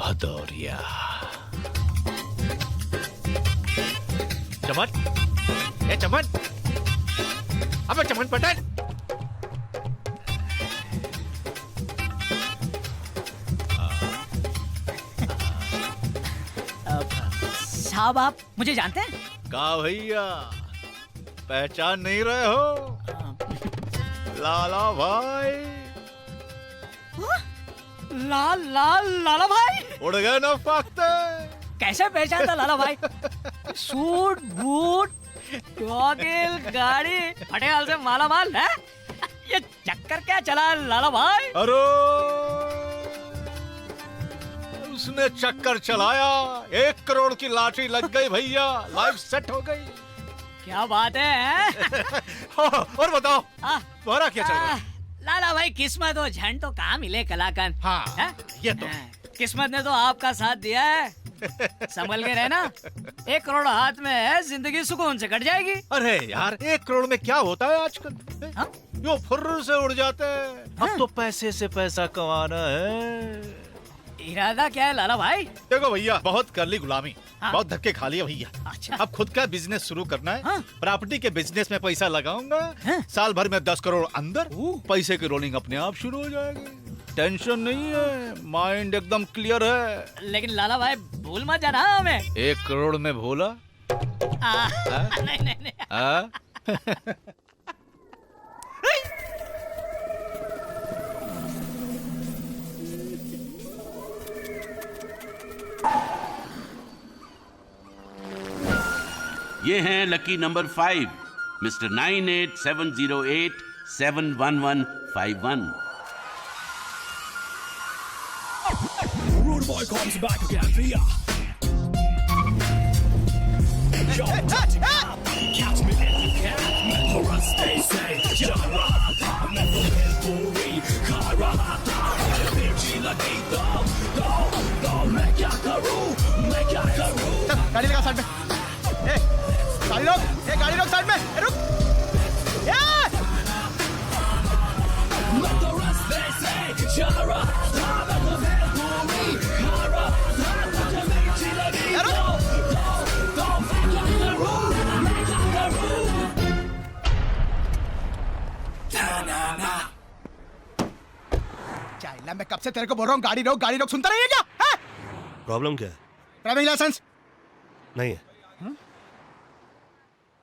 भदौरिया। चमन, ए चमन, अबे चमन पटन। साहब आप मुझे जानते हैं? का भैया पहचान नहीं रहे हो? लाला भाई। लाला भाई उड़ गए ना फाख्ते। कैसे पहचानता लाला भाई? सूट बूट गॉगल गाड़ी पटेल से माला माल है। ये चक्कर क्या चला लाला भाई? अरे उसने चक्कर चलाया, 1 करोड़ की लॉटरी लग गई भैया, लाइफ सेट हो गई। क्या बात है? और बताओ तुम्हारा क्या चल रहा है? लाला भाई किस्मत हो झंड तो कहाँ मिले कलाकन। हाँ, ये तो किस्मत ने तो आपका साथ दिया है। संभल के रहना, 1 करोड़ हाथ में है, जिंदगी सुकून से कट जाएगी। अरे यार 1 करोड़ में क्या होता है आजकल? यो फुर्र से उड़ जाते हैं। अब तो पैसे से पैसा कमाना है। इरादा क्या है लाला भाई? देखो भैया, बहुत कर ली गुलामी, बहुत धक्के खा लिए भैया। अच्छा। अब खुद का बिजनेस शुरू करना है। हाँ। प्रॉपर्टी के बिजनेस में पैसा लगाऊंगा। साल भर में 10 करोड़ अंदर, पैसे की रोलिंग अपने आप शुरू हो जाएगी। टेंशन नहीं है, माइंड एकदम क्लियर है। लेकिन लाला भाई भूल मत जाना हमें। 1 करोड़ में भूला? नहीं। ये हैं lucky number 5, mister 9870871151। Rude boy comes back again for ya. Yo, touch it up. Catch me if you can. Mental run, stay safe. Jara, mental Puri, Karata. Virgi Ladito, do, मैं क्या करूं? गाड़ी लगा साइड में। ए, गाड़ी रोक, गाड़ी रोक साइड में। रुक। Mental run, stay safe. Jara, mental Puri, Karata. Virgi Ladito, do, मैं क्या करूं? चाइला, मैं कब से तेरे को बोल रहा हूँ गाड़ी रोक, सुनता नहीं है क्या? प्रॉब्लम क्या है? ड्राइविंग लाइसेंस नहीं है।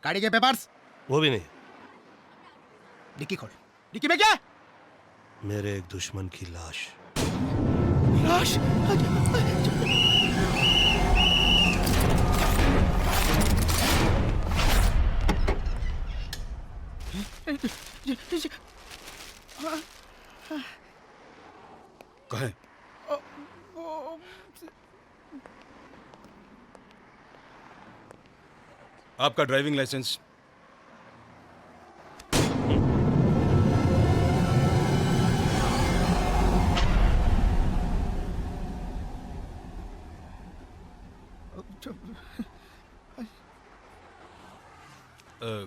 गाड़ी के पेपर्स वो भी नहीं। डिक्की खोल। डिक्की में क्या है? मेरे एक दुश्मन की लाश। लाश? कहें आपका ड्राइविंग लाइसेंस।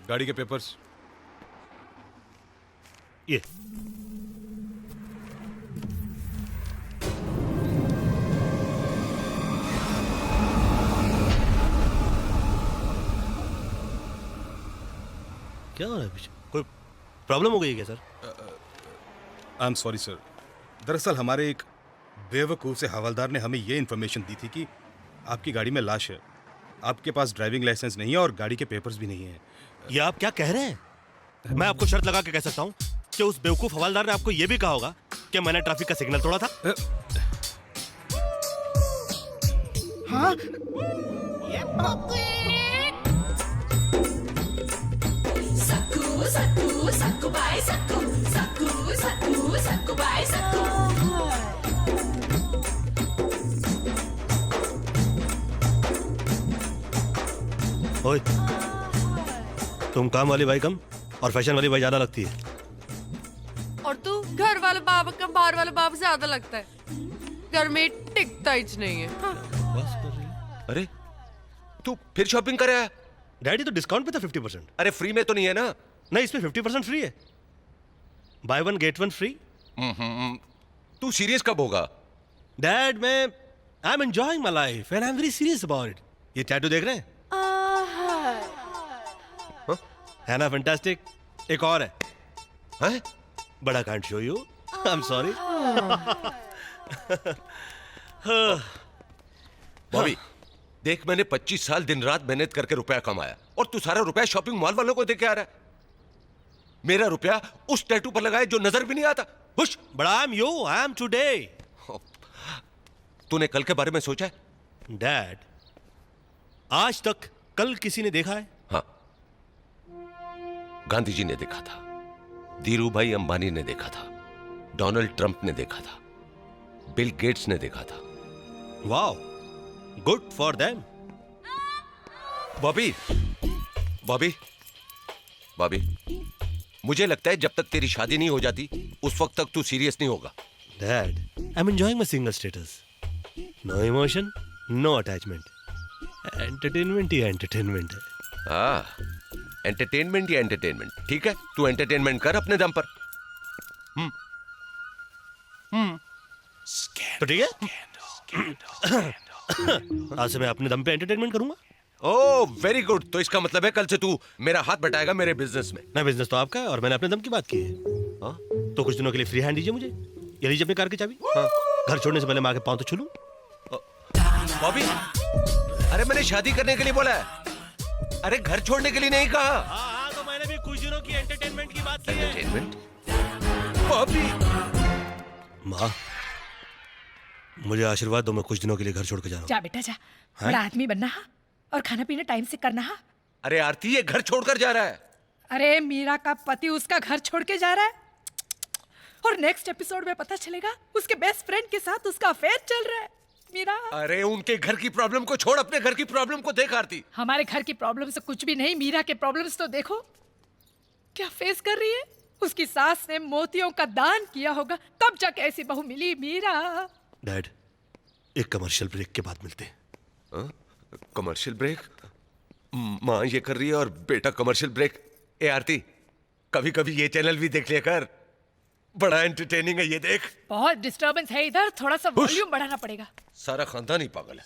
गाड़ी के पेपर्स। ये क्या हो रहा है पीछे? कोई प्रॉब्लम हो गई है क्या sir? I am sorry sir, दरअसल हमारे एक बेवकूफ़ से हवलदार ने हमें ये इन्फॉर्मेशन दी थी कि आपकी गाड़ी में लाश है। आपके पास ड्राइविंग लाइसेंस नहीं है और गाड़ी के पेपर्स भी नहीं है। ये आप क्या कह रहे हैं? मैं आपको शर्त लगा के कह सकता हूँ कि उस बेवकूफ़ हवलदार ने आपको ये भी कहा होगा कि मैंने ट्रैफिक का सिग्नल तोड़ा था। हाँ? Saku bai saku, saku bai saku. ओए, तुम काम वाली बाई कम और फैशन वाली बाई ज्यादा लगती है। और तू घर वाले बाप कम बाहर वाले बाप से ज्यादा लगता है। घर में टिकता ही नहीं है। हाँ। बस कर रही है। अरे तू फिर शॉपिंग कर रहा है? डैडी तो डिस्काउंट पे था 50%। अरे फ्री में तो नहीं है ना? नहीं, इसमें 50% फ्री है। By one get one free. तू सीरियस कब होगा? डैड मैं I am enjoying my life and I am very serious about it. ये टैटू देख रहे हैं? है ना फैंटास्टिक? एक और है. हैं? But I can't show you. I am sorry. Bobby, देख मैंने 25 साल दिन रात मेहनत करके रुपया कमाया और तू सारा रुपया शॉपिंग मॉल वालों को दे के आ रहा है. मेरा रुपया उस टैटू पर लगाए जो नजर भी नहीं आता. Hush. But I am you. I am today. तूने कल के बारे में सोचा है? डैड, आज तक कल किसी ने देखा है? हाँ, गांधी जी ने देखा था, धीरू भाई अंबानी ने देखा था, डोनाल्ड ट्रंप ने देखा था, बिल गेट्स ने देखा था. Wow, good for them. Bobby, Bobby, Bobby, मुझे लगता है जब तक तेरी शादी नहीं हो जाती उस वक्त तक तू सीरियस नहीं होगा. Dad, I'm enjoying my single status. No emotion, no attachment. Entertainment he entertainment है. हाँ, एंटरटेनमेंट या एंटरटेनमेंट. ठीक है, तू एंटरटेनमेंट कर अपने दम पर. तो ठीक है. आज से मैं अपने दम पे एंटरटेनमेंट करूंगा. Oh very good. तो इसका मतलब है कल से तू मेरा हाथ बटाएगा मेरे बिजनेस में. ना, बिजनेस तो आपका है और मैंने अपने दम की बात की है. हाँ? तो कुछ दिनों के लिए फ्री हैंड दीजिए मुझे. ये लीजिए अपनी कार की चाबी. हाँ. घर छोड़ने से पहले मैं आके पाँव तो छू लूं. बॉबी, अरे मैंने शादी करने के लिए बोला है. अरे घर छोड़ने के लिए नहीं कहा. हाँ, तो मैंने भी कुछ दिनों की एंटरटेनमेंट की बात की है. एंटरटेनमेंट? बॉबी, माँ, मुझे आशीर्वाद दो. मैं कुछ दिनों के लिए घर छोड़ के जा रहा हूँ. जा बेटा जा. बड़ा आदमी बनना हा और खाना पीना टाइम से करना हा. अरे आरती ये घर छोड़कर जा रहा है. अरे मीरा का पति उसका घर छोड़ के जा रहा है और नेक्स्ट एपिसोड में पता चलेगा उसके बेस्ट फ्रेंड के साथ उसका अफेयर चल रहा है. मीरा, अरे उनके घर की प्रॉब्लम को छोड़, अपने घर की प्रॉब्लम को देख आरती. हमारे घर की प्रॉब्लम से कुछ भी नहीं. मीरा के प्रॉब्लम्स तो देखो क्या फेस कर रही है. उसकी सास ने मोतियों का दान किया होगा तब जाके ऐसी बहू मिली. मीरा, डैड, एक कमर्शियल ब्रेक के बाद मिलते हैं. Commercial break? माँ ये कर रही है और बेटा कमर्शियल ब्रेक. ए आरती, कभी कभी ये चैनल भी देख लिया कर. बड़ा एंटरटेनिंग है ये. देख, बहुत डिस्टरबेंस है इधर. थोड़ा सा वॉल्यूम बढ़ाना पड़ेगा. सारा खानदान ही पागल है.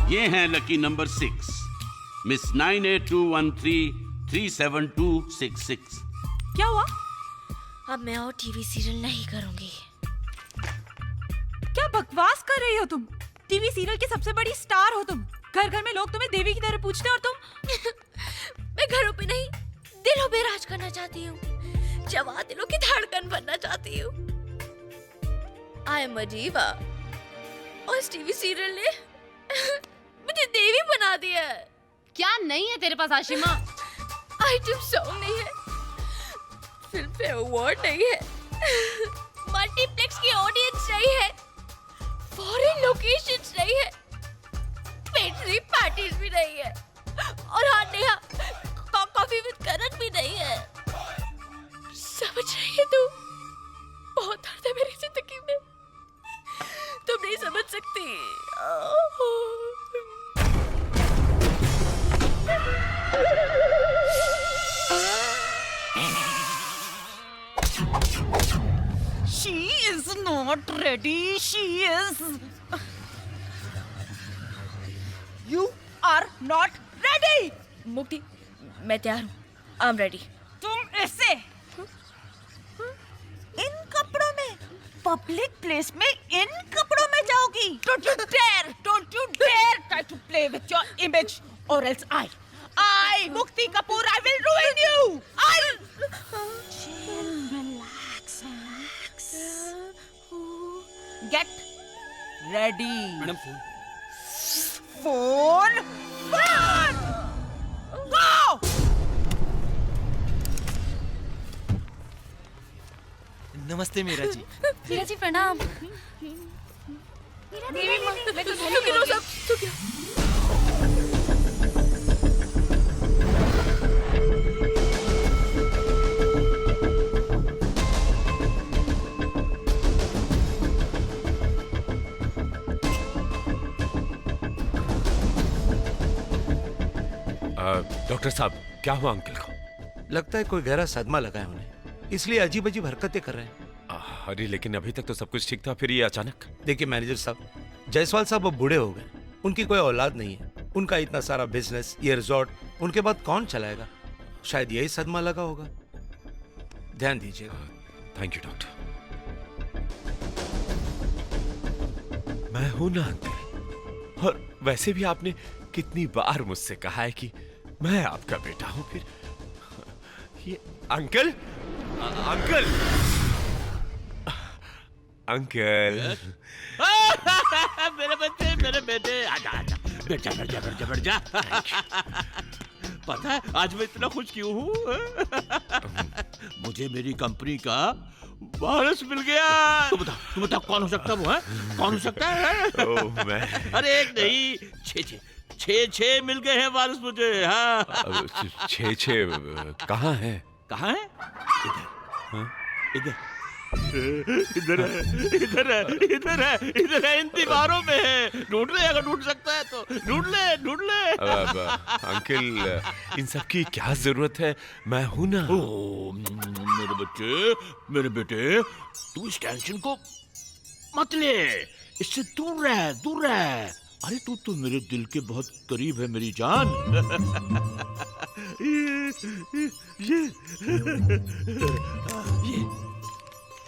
ये हैं लकी नंबर 6, मिस 9821337266. क्या हुआ? अब मैं और टीवी सीरियल नहीं करूंगी. क्या बकवास कर रही हो तुम? टीवी सीरियल की सबसे बड़ी स्टार हो तुम. घर घर में लोग तुम्हें देवी की तरह पूछते हैं और तुम मैं घरों पे नहीं दिलों पे राज करना चाहती हूँ. जवां दिलों की धड़कन बनना चाहती हूँ. आई एम अ डीवा और इस टीवी सीरियल ने मुझे देवी बना दिया है. क्या नहीं है तेरे पास आशिमा? आइटम सॉन्ग नहीं है, फिल्म पे अवार्ड नहीं है, मल्टीप्लेक्स की ऑडियंस नहीं है, फॉरेन लोकेशंस नहीं है, पेट्री पार्टीज भी नहीं है और हाँ नेहा कॉफी विद करण भी नहीं है. समझ रही है तू? बहुत दर्द है मेरी जिंदगी में. तुम नहीं समझ सकती. She is not ready. She is. You are not ready. मुक्ति, मैं तैयार हूँ. आई एम रेडी. तुम ऐसे इन कपड़ों में पब्लिक प्लेस में इन कपड़ों में जाओगी? Don't you dare try to play with your image or else I, Mukti Kapoor, I will ruin you. Chill, relax. Get ready. Madam Phone. Go. नमस्ते मीरा जी। मीरा जी प्रणाम। देवी माँ, मैं तो सुखी रहो सब, सुखी रहो। डॉक्टर साहब, क्या हुआ अंकल को? लगता है कोई गहरा सदमा लगा है उन्हें, इसलिए अजीब अजीब हरकतें कर रहे हैं। अरे लेकिन अभी तक तो सब कुछ ठीक था, फिर ये अचानक। देखिए मैनेजर साहब, जायसवाल साहब अब बूढ़े हो गए, उनकी कोई औलाद नहीं है, उनका इतना सारा बिजनेस, ये रिजॉर्ट, उनके बाद कौन चलाएगा? शायद यही सदमा लगा होगा। ध्यान दीजिएगा। Thank you doctor. मैं हूं ना अंकल, और वैसे भी आपने कितनी बार मुझसे कहा है कि मैं आपका बेटा हूं। फिर ये अंकल, अंकल, अंकल। मेरे बेटे आजा आजा, बैठ जा बैठ जा बैठ जा बैठ जा। पता है आज मैं इतना खुश क्यों हूँ? मुझे मेरी कंपनी का बोनस मिल गया। तुम बता कौन हो सकता है वो? है कौन हो सकता है? ओह मैं, अरे एक नहीं, छह मिल गए हैं बोनस मुझे। हाँ छः कहाँ है? कहाँ है? इधर इधर है, इधर है, इधर है, इधर है, इन दीवारों में है। ढूंढ ले, अगर ढूंढ सकता है तो ढूंढ ले, ढूंढ ले। अंकल, इन सब की क्या जरूरत है? मैं हूं ना। ओ मेरे बेटे, तू इस टेंशन को मत ले, इससे दूर रह, दूर रह। अरे तू तो मेरे दिल के बहुत करीब है मेरी जान।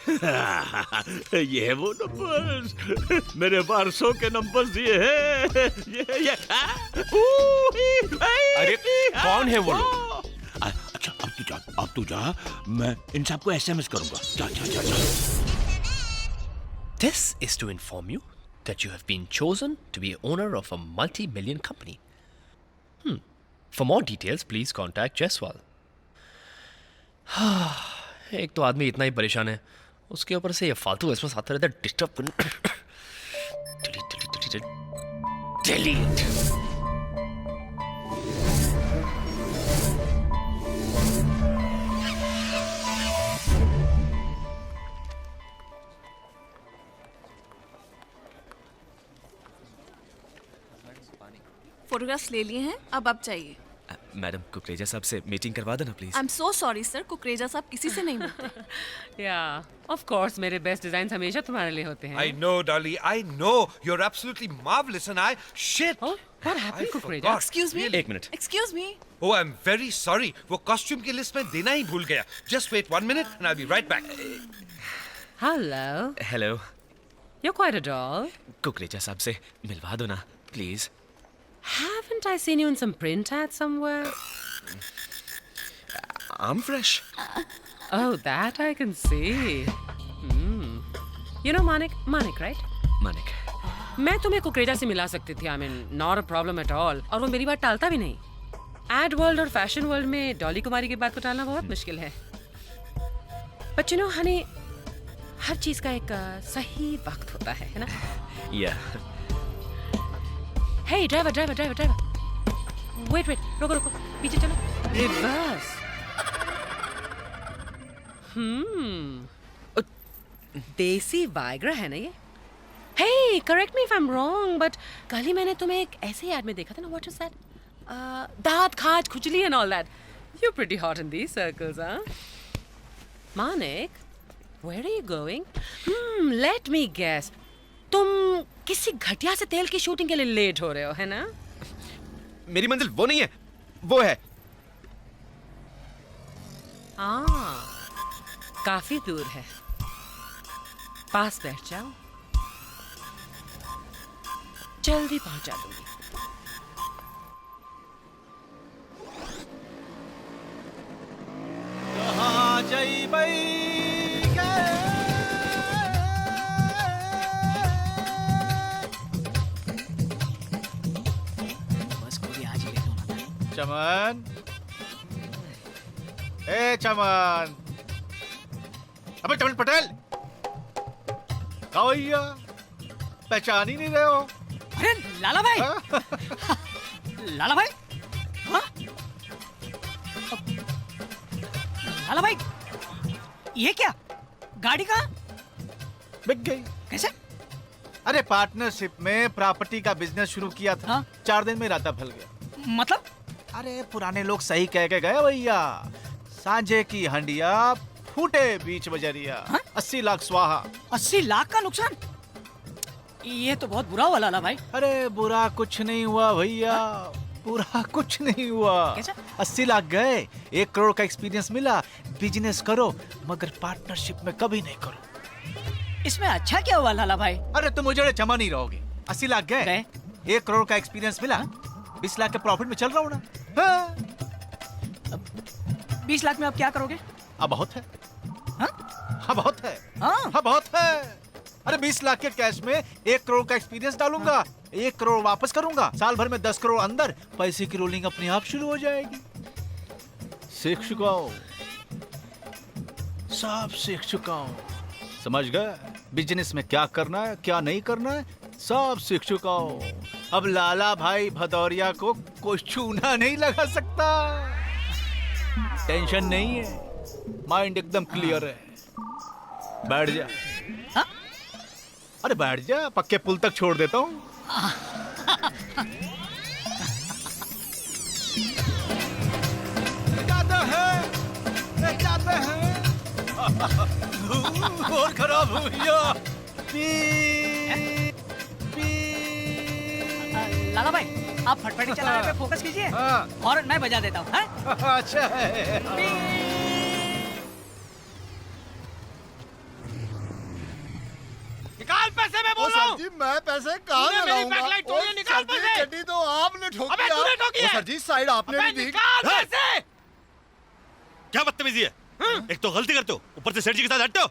ये है वो नंबर्स, मेरे वारसों के नंबर्स ये है। ये अरे कौन है वो लोग? अच्छा अब तू जा, मैं इन सबको एसएमएस करूंगा। जा जा जा जा। This is to inform you that you have been chosen to be owner of a multi-million company. For more details, please contact Jaiswal. एक तो आदमी इतना ही परेशान है, उसके ऊपर से ये फालतू एसएमएस आते रहता है, डिस्टर्ब करने। डिलीट। फोटोग्राफ्स ले लिए हैं, अब आप चाहिए। मैडम, कुकरेजा साहब से मीटिंग करवा देना please. I am so sorry sir, Kukreja साहब किसी से नहीं मिलते। या ऑफ कोर्स मेरे बेस्ट डिजाइन हमेशा तुम्हारे लिए होते हैं। I know, Dolly. I know. You're absolutely marvelous, and I shit. Oh, what happened, I Kukreda? forgot. Excuse me. एक minute. Excuse me. Oh, I'm very sorry. वो कॉस्ट्यूम की list में देना ही भूल गया. Just wait 1 minute, and I'll be right back. Hello. Hello, You're quite a doll. Kukreja साहब से मिलवा दो ना please. Haven't I seen you in some print ad somewhere? I'm fresh. Oh, that I can see. You know Manik, right? Manik, मैं तुम्हें कुकरेजा से मिला सकती थी. I mean, not a problem at all. और वो मेरी बात टालता भी नहीं. एड वर्ल्ड और फैशन वर्ल्ड में डॉली कुमारी की बात को टालना बहुत मुश्किल है. But you know, honey, हर चीज का एक सही वक्त होता है ना? Yeah. Hey, driver. Wait, रुको, पीछे चलो. Reverse. देसी वाइग्रा है ना ये? Hey, correct me if I'm wrong, but कल ही मैंने तुम्हें एक ऐसे ऐड में देखा था ना. What is that? दांत खाज खुजली and all that. You're pretty hot in these circles, huh? Manik, where are you going? Let me guess. तुम किसी घटिया से तेल की शूटिंग के लिए लेट हो रहे हो, है ना? मेरी मंजिल वो नहीं है, वो है। काफी दूर है. पास बैठ जाओ, जल्दी पहुंचा दूंगी. कहाँ जइबै चमन, ए चमन, अबे टमिल पटेल, कहाँ भैया? पहचान ही नहीं रहे हो? अरे लाला भाई, लाला भाई, हाँ? लाला भाई, ये क्या? गाड़ी कहाँ? बिक गई। कैसे? अरे पार्टनरशिप में प्रॉपर्टी का बिजनेस शुरू किया था। हाँ? 4 दिन में राता फैल गया। मतलब? अरे पुराने लोग सही कह के गए भैया। सांझे की हंडिया फूटे बीच बजरिया। 80 लाख स्वाहा। 80 लाख का नुकसान? ये तो बहुत बुरा हुआ लाला भाई। अरे बुरा कुछ नहीं हुआ भैया, बुरा कुछ नहीं हुआ। कैसा? 80 लाख गए, 1 करोड़ का एक्सपीरियंस मिला। बिजनेस करो मगर पार्टनरशिप में कभी नहीं करो। इसमें अच्छा क्या हुआ लाला भाई? अरे तुम मुझे जमा नहीं रहोगे। 80 लाख गए, 1 करोड़ का एक्सपीरियंस मिला, 20 लाख के प्रॉफिट में चल रहा हूँ ना। हाँ। 20 लाख में आप क्या करोगे? अब बहुत है। हाँ? हाँ बहुत है। हाँ बहुत है। अरे 20 लाख के कैश में 1 करोड़ का एक्सपीरियंस डालूंगा, 1 करोड़ वापस करूंगा, साल भर में 10 करोड़ अंदर, पैसे की रोलिंग अपने आप शुरू हो जाएगी। सीख चुका हूं, सब सीख चुका हूं। समझ गए बिजनेस में क्या करना है क्या नहीं करना है, सब सीख चुका हूं। अब लाला भाई भदौरिया को कोई चूना नहीं लगा सकता। टेंशन नहीं है, माइंड एकदम क्लियर है। बैठ जा। हाँ? अरे बैठ जा, पक्के पुल तक छोड़ देता हूँ। जाते हैं और खराब हो गया। लाला भाई, आप फटफटी चलाने पे फोकस कीजिए। और मैं बजा देता हूँ। अच्छा है। निकाल पैसे, मैं बोल रहा हूँ। जी मैं पैसे कहाँ तूने मेरी लगाऊंगा? बैकलाइट तोड़ी है, निकाल सर जी, पैसे। गड्डी तो आपने ठोकी। अबे तूने ठोकी है। सर जी साइड आपने अबे भी दी। निकाल पैसे। क्या बदतमीजी है? एक तो गलती करते हो, ऊपर से सेठ जी के साथ हटते हो।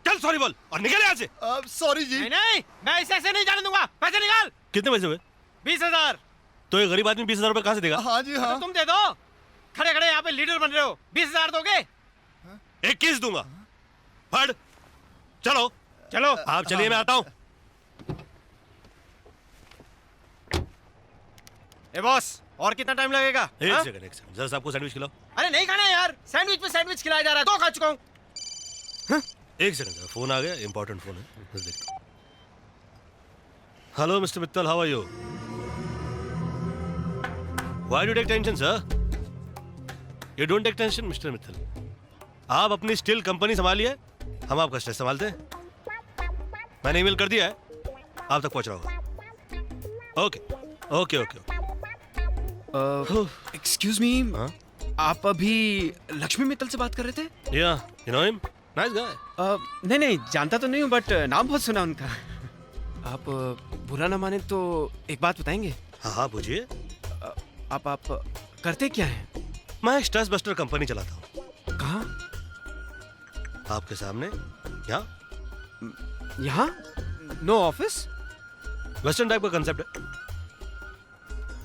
चल सॉरी बोल और निकल यहाँ से। सॉरी जी। नहीं, मैं ऐसे नहीं जाने दूंगा। पैसे निकाल। कितने पैसे हुए? 20,000। तो ये गरीब आदमी 20,000 रुपए कहाँ से देगा? हाँ जी हाँ। तो तुम दे दो, खड़े खड़े यहाँ पे लीडर बन रहे हो। 20,000 दोगे? 21 दूंगा। फट चलो चलो आप चलिए, मैं आता हूँ। ए बॉस, और कितना टाइम लगेगा? एक हाँ? सेकंड जरा सा आपको सैंडविच खिलाओ। अरे नहीं खाना यार, सैंडविच पे सैंडविच खिलाया जा रहा है, 2 खा चुका हूँ। एक सेकंड जरा, फोन आ गया, इंपॉर्टेंट फोन है, बस देखता हूँ। Hello mister Mittal, how are you? Why do take tension sir? You don't take tension mister Mittal. आप अपनी स्टील कंपनी संभालिए, हम आपका स्ट्रेस संभालते हैं। मैंने ईमेल कर दिया है, आप तक पहुंच रहा होगा। Okay okay okay. Excuse me, आप अभी लक्ष्मी मित्तल से बात कर रहे थे? या you know him, nice guy. नहीं नहीं, जानता तो नहीं हूँ बट नाम बहुत सुना उनका। आप बुरा ना माने तो एक बात बताएंगे? हाँ हाँ पूछिए। आप करते क्या हैं? मैं एक स्ट्रेस बस्टर कंपनी चलाता हूँ। कहाँ? आपके सामने, यहाँ। यहाँ? No office? वेस्टर्न टाइप का कंसेप्ट है।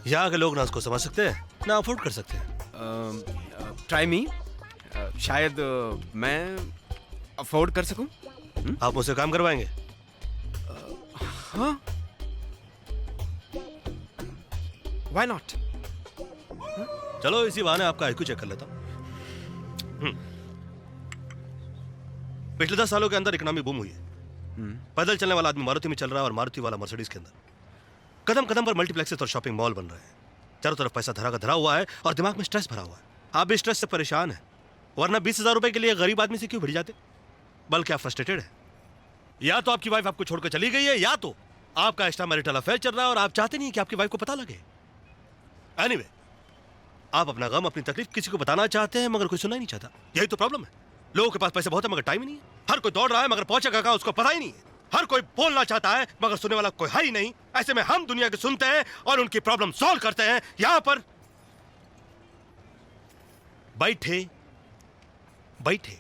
यहाँ के लोग ना उसको समझ सकते हैं ना अफोर्ड कर सकते हैं। ट्राई मी, शायद मैं अफोर्ड कर सकूं। आप मुझसे काम करवाएंगे? हाँ, व्हाई नॉट? चलो इसी बहाने आपका आईक्यू चेक कर लेता हूँ। पिछले 10 सालों के अंदर इकोनॉमी बूम हुई है। पैदल चलने वाला आदमी मारुति में चल रहा है और मारुति वाला मर्सिडीज के अंदर। कदम कदम पर मल्टीप्लेक्सेस और शॉपिंग मॉल बन रहे हैं। चारों तरफ पैसा धरा का धरा हुआ है और दिमाग में स्ट्रेस भरा हुआ है। आप भी स्ट्रेस से परेशान हैं, वरना 20,000 रुपए के लिए गरीब आदमी से क्यों भिड़ जाते? बल्कि आप फ्रस्ट्रेटेड हैं। या तो आपकी वाइफ आपको छोड़कर चली गई है, या तो आपका एक्स्ट्रा मैरिटल अफेयर चल रहा है और आप चाहते नहीं कि आपकी वाइफ को पता लगे। एनीवे, आप अपना गम अपनी तकलीफ किसी को बताना चाहते हैं मगर कोई सुनना ही नहीं चाहता। यही तो प्रॉब्लम है। लोगों के पास पैसे बहुत है मगर टाइम ही नहीं है। हर कोई दौड़ रहा है मगर पहुंचेगा कहां उसको पता ही नहीं है। हर कोई बोलना चाहता है मगर सुनने वाला कोई है ही नहीं। ऐसे में हम दुनिया के सुनते हैं और उनकी प्रॉब्लम सॉल्व करते हैं। यहां पर बैठे बैठे।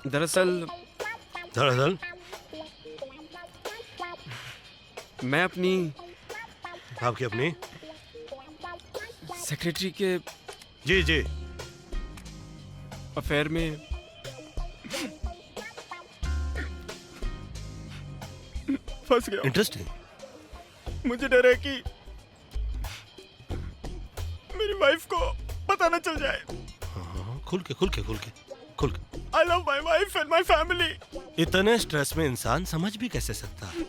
दरअसल मैं अपनी आपकी अपनी सेक्रेटरी के जी जी अफेयर में फंस गया। इंटरेस्टिंग। मुझे डर है कि मेरी वाइफ को पता न चल जाए। हाँ, खुल के I love my wife and my family. इतने स्ट्रेस में इंसान समझ भी कैसे सकता है?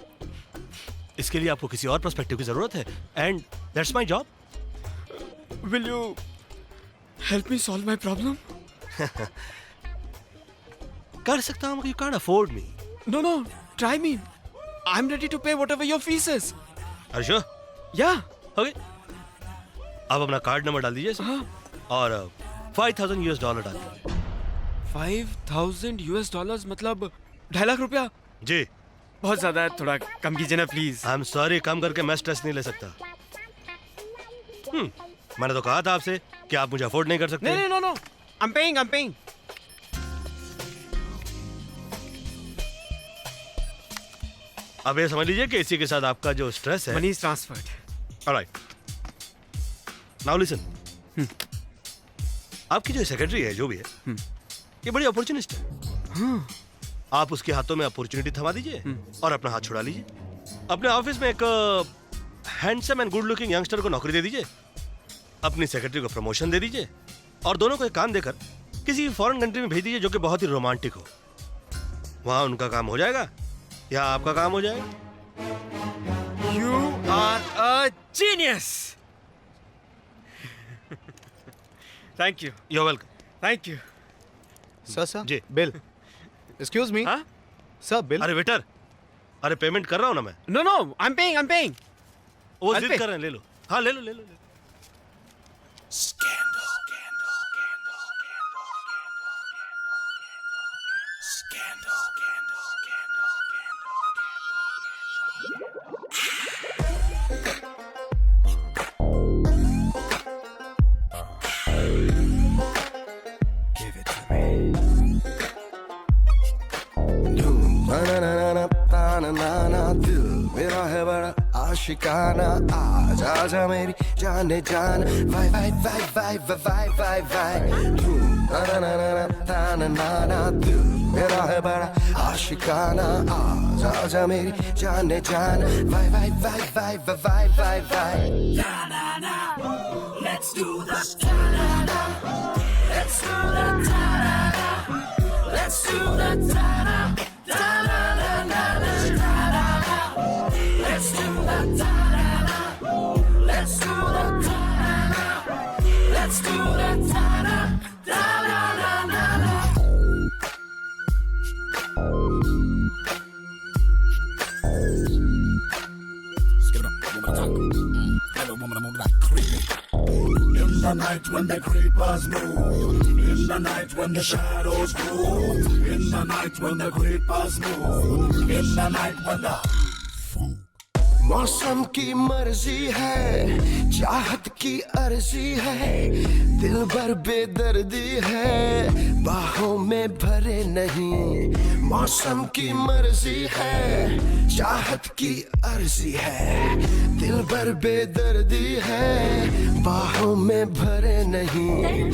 इसके लिए आपको किसी और पर्सपेक्टिव की जरूरत है and that's my job. Will you help me solve my problem? कर सकता हूँ, you can't afford me. No try me. I am ready to pay whatever your fees is. Are you sure? Yeah okay, आप अपना card number डाल दीजिए। हाँ। और $5,000 डाल दीजिए। $5,000 मतलब 2.5 लाख रुपया? जी। बहुत ज्यादा है, थोड़ा कम कीजिए ना प्लीज। आई एम सॉरी, कम करके मैं स्ट्रेस नहीं ले सकता। मैंने तो कहा था आपसे कि आप मुझे अफोर्ड नहीं कर सकते। नहीं नो आई एम पेइंग। अब ये समझ लीजिए कि इसी के साथ आपका जो स्ट्रेस है money is transferred. Alright, now listen. आपकी जो सेक्रेटरी है, जो भी है, ये बड़ी अपॉर्चुनिस्ट है। आप उसके हाथों में अपॉर्चुनिटी थमा दीजिए और अपना हाथ छुड़ा लीजिए। अपने ऑफिस में एक handsome and good looking youngster को नौकरी दे दीजिए, अपनी सेक्रेटरी को प्रमोशन दे दीजिए और दोनों को एक काम देकर किसी फॉरेन कंट्री में भेज दीजिए जो कि बहुत ही रोमांटिक हो। वहां उनका काम हो जाएगा या आपका काम हो जाएगा। You are a genius. Thank you. You are welcome. Thank you. Sir ji. Bill. Excuse me. हाँ? Sir bill. अरे वेटर, अरे पेमेंट कर रहा हूं ना मैं। No I am paying. वो जिद कर रहे हैं, ले लो। हाँ ले लो। दिल मेरा है बड़ा आशिकाना, आजा आजा मेरी जाने जान, why why why why why why why, ना ना ना ना ना ना, दिल मेरा है बड़ा आशिकाना, आजा आजा मेरी जाने जान, why why why why why why why, na na na, let's do this, na na na, let's do that, na na na, let's do that, na na na. Let's do that, ta-da-da. Let's do that, ta-da-da. Let's do that, ta-da, da-da-da-da-da. Skip it up, move it up. Hello, woman, move that creep. In the night when the creepers move, in the night when the shadows move, in the night when the creepers move, in the night when the मौसम की मर्जी है, चाहत की अर्जी है, दिल भर बेदर्दी है, बाहों में भरे नहीं। मौसम की मर्जी है, चाहत की अर्जी है, दिल भर बेदर्दी है, बाहों में भरे नहीं।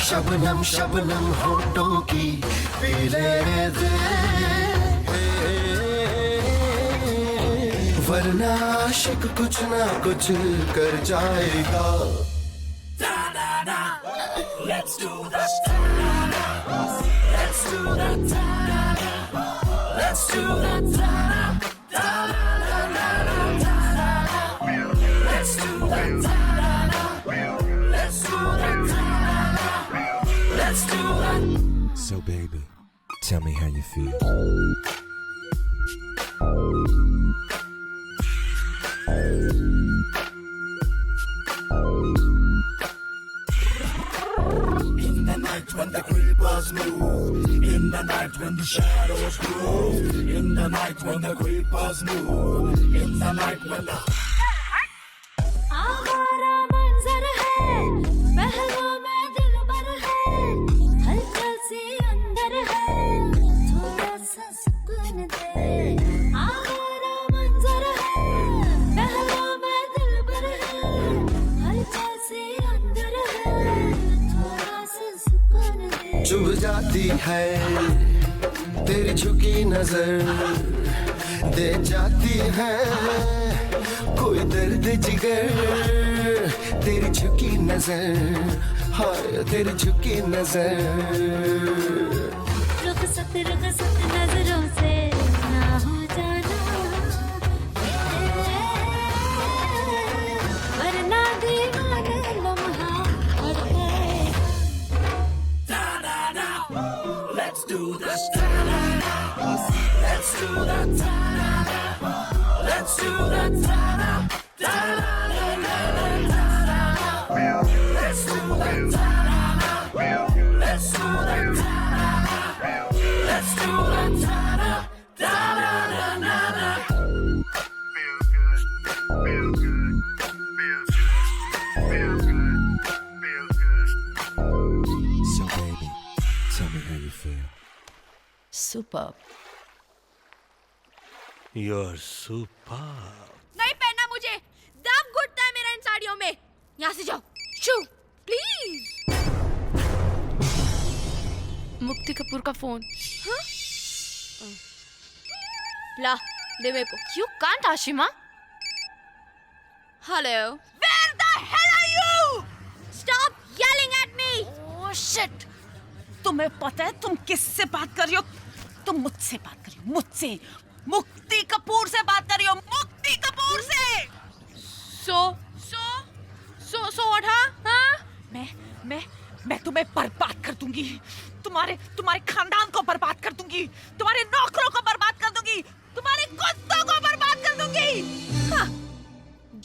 शबनम शबनम होठों की पीले दे, वरना आशिक कुछ ना कुछ कर जाएगा। Let's do this, let's do that, let's do that, let's do that, let's do that. Let's do that. So baby, tell me how you feel. In the night when the creepers move, in the night when the shadows move, in the night when the creepers move, in the night when the आवारा मंजर पहलू में दिल भर है, हलचल सी अंदर है, थोड़ा सा सुकून दे, आवारा मंजर है, पहलू में दिल भर है, हलचल सी अंदर है, थोड़ा सा सुकून दे। चुभ जाती है तेरी झुकी नजर, दे जाती है कोई दर्द जिगर, तेरी झुकी नजर, हाय तेरी झुकी नजर। रुखसत नजरों से ना हो जाना, वरना दीवाने लम्हा और Let's do this. Ta-da-da. Let's do the ta-da-da. Let's do the ta-da. Ta-da-da-da-da-da-da. Let's do the ta-da. Let's do the ta-da. Let's do the ta-da. Ta-da-da-da-da. Feel good. Feel good. Feel good. Feel good. Feel good. So baby, tell me how you feel. Superb. You're super. नहीं पहनना मुझे, दम घुटता है मेरा इन साड़ियों में। यहाँ से जाओ, शू, प्लीज। मुक्ति कपूर का फोन। हाँ? ला, दे मेरे को। You can't, Ashima. Hello. Where the hell are you? Stop yelling at me. Oh shit! तुम्हें पता है तुम किससे बात कर रही हो? तुम मुझसे बात कर रही हो, मुझसे। मुक्ति कपूर से बात कर रही हो, मुक्ति कपूर से। So what, हाँ? मैं तुम्हें बर्बाद कर दूंगी। तुम्हारे खानदान को बर्बाद कर दूंगी। तुम्हारे नौकरों को बर्बाद कर दूंगी। तुम्हारे कुत्तों को बर्बाद कर दूंगी। हाँ।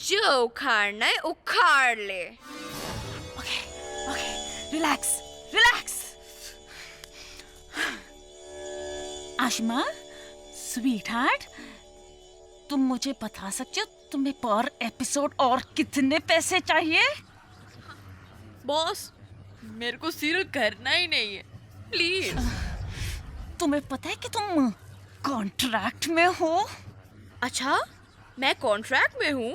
जो उखाड़ना है उखाड़ ले। Okay, relax. Ashima, sweet heart, तुम मुझे बता सकते हो तुम्हें पर एपिसोड और कितने पैसे चाहिए? बॉस, मेरे को सीरियल करना ही नहीं है, प्लीज। तुम्हें पता है कि तुम कॉन्ट्रैक्ट में हो? अच्छा, मैं कॉन्ट्रैक्ट में हूँ?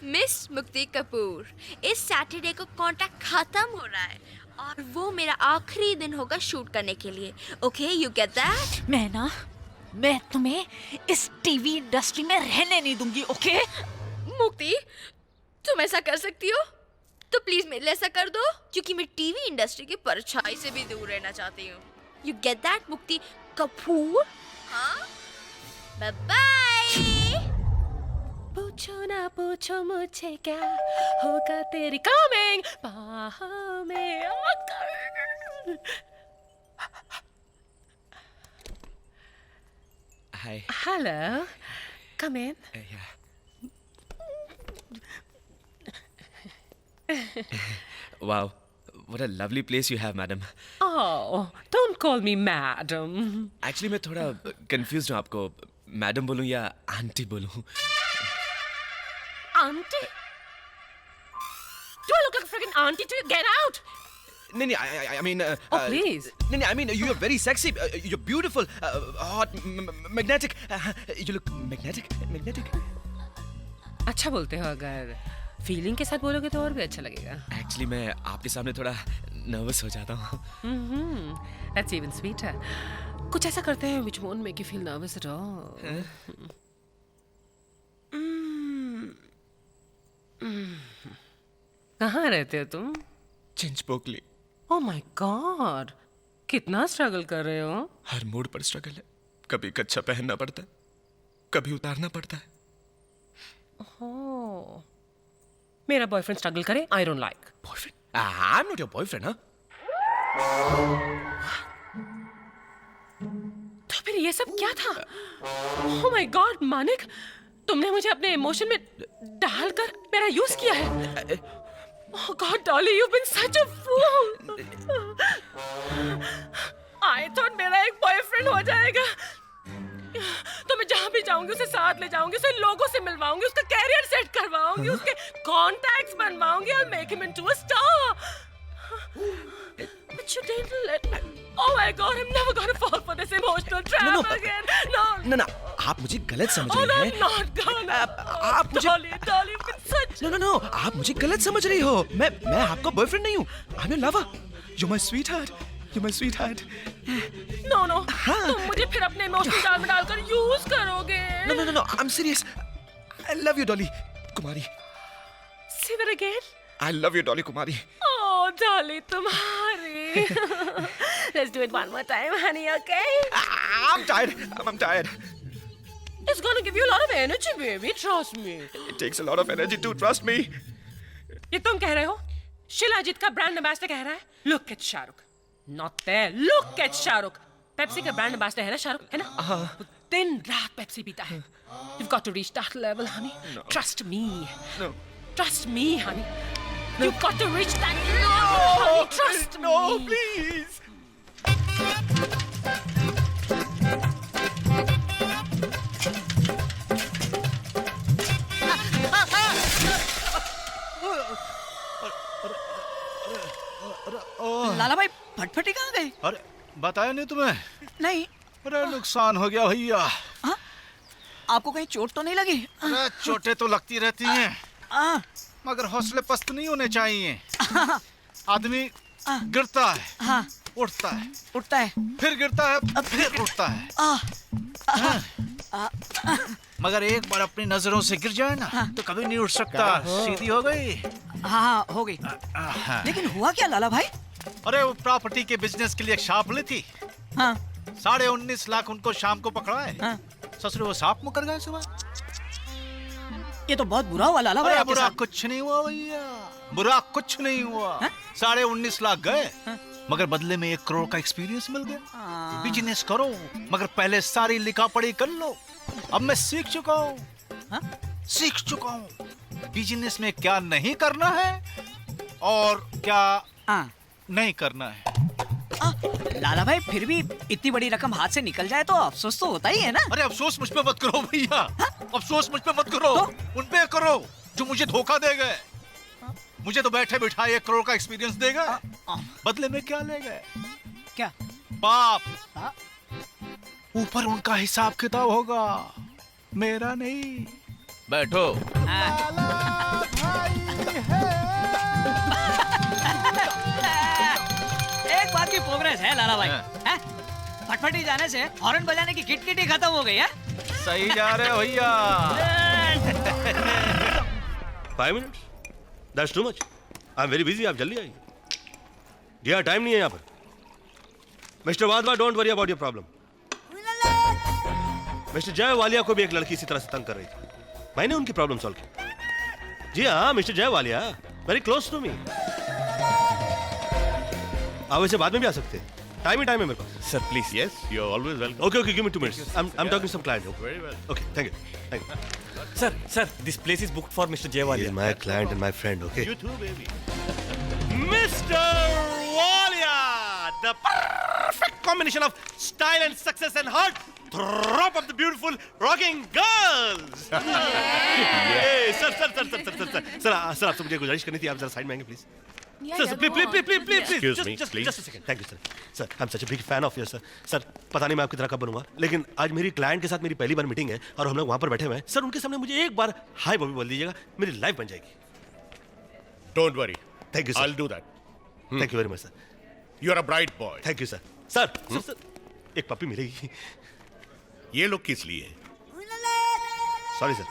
मिस मुक्ति कपूर, इस सैटरडे को कॉन्ट्रैक्ट खत्म हो रहा है और वो मेरा आखिरी दिन होगा शूट करने के लिए। Okay, you get that? मैं तुम्हें इस टीवी इंडस्ट्री में रहने नहीं दूंगी, ओके? मुक्ति, तुम ऐसा कर सकती हो तो प्लीज मेरे लिए ऐसा कर दो, क्योंकि मैं टीवी इंडस्ट्री की परछाई से भी दूर रहना चाहती हूँ। यू गेट दैट मुक्ति कपूर? हाँ, बाय बाय। पूछो ना पूछो मुझे क्या होगा तेरी कमिंग बाहों में आकर। Hi. Hello. Come in. Yeah. Wow, what a lovely place you have, madam. Oh, don't call me madam. Actually, मैं थोड़ा confused हूँ आपको मैडम बोलूँ या आंटी बोलूँ? Auntie? Do I look like a freaking auntie to you? Get out! नहीं, I mean... Oh, please. नहीं, I mean, you're very sexy, you're beautiful, hot, magnetic. You look magnetic. अच्छा बोलते हो, अगर फीलिंग के साथ बोलोगे तो और भी अच्छा लगेगा। Actually, मैं आपके सामने थोड़ा नर्वस हो जाता हूँ। That's even sweeter. कुछ ऐसा करते हैं which won't make you feel nervous at all. कहाँ रहते हो तुम? चिंचपोकली। Oh my God, कितना स्ट्रगल कर रहे हो? हर मूड पर स्ट्रगल है। कभी कच्चा पहनना पड़ता है, कभी उतारना पड़ता है। Oh, मेरा बॉयफ्रेंड स्ट्रगल करे, I don't like. Boyfriend? I'm not your boyfriend, huh? तो फिर ये सब क्या था? Oh my God, मानिक, तुमने मुझे अपने इमोशन में डालकर मेरा यूज किया है। Oh God, Dolly, you've been such a fool. I thought मेरा एक बॉयफ्रेंड हो जाएगा तो मैं जहाँ भी जाऊंगी, उसे साथ ले जाऊंगी, उसे लोगों से मिलवाऊंगी, उसका कैरियर सेट करवाऊंगी, उसके contacts बनवाऊंगी, I'll make him into a star. But you didn't let me. Oh my God, I'm never gonna fall for this emotional trap again. No. ना आप मुझे गलत समझ Oh, रही no, हैं। I'm not gonna. आप मुझे Dolly, you've been such. No, आप मुझे गलत समझ रही हो। मैं आपका बॉयफ्रेंड नहीं हूँ। I'm your lover. You're my sweetheart. You're my sweetheart. No. तुम मुझे फिर अपने इमोशनल जाल में डालकर यूज करोगे. No. I'm serious. I love you, Dolly. Kumari. Say that again. I love you, Dolly Kumari. Oh, Dolly, तुम्हारी. Let's do it one more time, honey, okay? I'm tired. I'm tired. It's gonna give you a lot of energy, baby. Trust me. It takes a lot of energy to trust me. ये तुम कह रहे हो? शिलाजीत का brand ambassador कह रहा है? Look at Shahrukh. Not there. Look at Shahrukh. Pepsi का ब्रांड एम्बेसडर है ना शाहरुख, है ना? दिन रात पेप्सी पीता है. You've got to reach that level, honey. No. Trust me. No. Trust me, honey. You've got to reach that level, honey. Trust me. No, please. लाला भाई फटफटी कहाँ गए? अरे बताया नहीं तुम्हें? नहीं। अरे नुकसान हो गया भैया। आपको कहीं चोट तो नहीं लगी? अरे चोटें तो लगती रहती हैं, मगर हौसले पस्त नहीं होने चाहिए। आदमी गिरता है, उठता है, फिर गिरता है, फिर उठता है। मगर एक बार अपनी नजरों से गिर जाए ना तो कभी नहीं उठ सकता। सीधी हो गई? हाँ, हो गई। लेकिन हुआ क्या लाला भाई? अरे वो प्रॉपर्टी के बिजनेस के लिए एक सांप ली थी। 19.5 लाख उनको शाम को पकड़ा है। ससुर वो सांप मुकर गए सुबह। ये तो बहुत बुरा हुआ लाला भाई। अरे बुरा कुछ नहीं हुआ भैया, बुरा कुछ नहीं हुआ। 19.5 लाख गए, मगर बदले में 1 करोड़ का एक्सपीरियंस मिल गया। बिजनेस करो, मगर पहले सारी लिखा पढ़ी कर लो। अब मैं सीख चुका हूँ बिजनेस में क्या नहीं करना है और क्या नहीं करना है। लाला भाई फिर भी इतनी बड़ी रकम हाथ से निकल जाए तो अफसोस तो होता ही है ना। अरे अफसोस मुझ पे मत करो भैया, अफसोस मुझ पे मत करो। उन पे करो जो मुझे धोखा दे गए। मुझे तो बैठे बिठाए 1 करोड़ का एक्सपीरियंस दे गए, बदले में क्या ले गए? क्या? पाप। ऊपर उनका हिसाब किताब होगा, मेरा नहीं। बैठो। एक बात की प्रोग्रेस है लाला भाई। फटफटी जाने से हॉर्न बजाने की किट ही खत्म हो गई है। सही जा रहे हो भैया। 5 minutes? That's too much. I'm very busy. आप जल्दी आइए। जी टाइम नहीं है यहाँ पर। Mister Wadhwa, don't worry about your problem. Mister Jai Walia को भी एक लड़की इसी तरह से तंग कर रही थी, मैंने उनकी प्रॉब्लम सॉल्व की। जी हाँ, mister Jai Walia very close to me. आप वैसे बाद में भी आ सकते हैं, टाइम ही टाइम है मेरे पास। Sir please. Yes, you're always welcome. Okay, give me 2 minutes. I'm talking to some client. Very well. Okay, thank you. Sir, this place is booked for Mr. Jaywalia. He's my client and my friend, okay? You too, baby. Mr. Walia, the perfect combination of style and success and heart. Drop of the beautiful rocking girls. Hey, sir, आपसे मुझे गुजारिश करनी थी, आप जरा side में आएंगे please. Sir, please. Excuse me, just please. a second. Thank you, sir. Sir, I'm such a big fan of yours, sir. Sir, पता नहीं मैं आपकी तरह कब बनूंगा, लेकिन आज मेरी क्लाइंट के साथ मेरी पहली बार मीटिंग है और हम लोग वहां पर बैठे हुए हैं। सर, उनके सामने मुझे एक बार हाय बॉबी बोल दीजिएगा, मेरी लाइफ बन जाएगी। Don't worry. Thank you, sir. I'll do that. Thank you very much, sir. You're a bright boy. Thank you, sir. Sir, एक पप्पी मिलेगी। ये लोग किस लिए? Sorry, sir.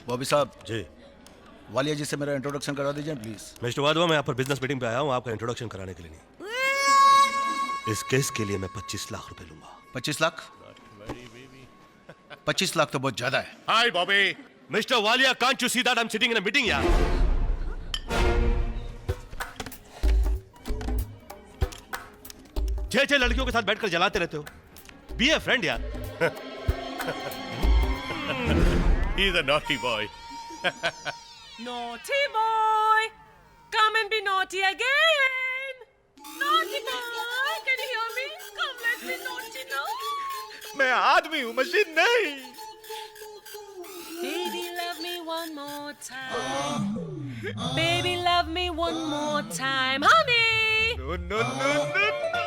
बॉबी साहब जी, वालिया जी से मेरा इंट्रोडक्शन करा दीजिए प्लीज। मिस्टर वाधवा, मैं यहाँ पर बिजनेस मीटिंग पे आया हूँ, आपका इंट्रोडक्शन कराने के लिए नहीं। इस केस के लिए मैं 25 लाख रुपए लूंगा। 25 लाख? 25 लाख तो बहुत ज्यादा है। Hi, Bobby. Mister Walia, can't you see that I'm sitting in a meeting यार? छह लड़कियों के साथ बैठकर जलाते रहते हो। Be a friend यार। He's a naughty boy. Naughty boy, come and be naughty again. Naughty boy, can you hear me? मैं आदमी हूँ, मशीन नहीं। Baby, love me one more time. Baby, love me one more time, honey. No, no, no, no, no.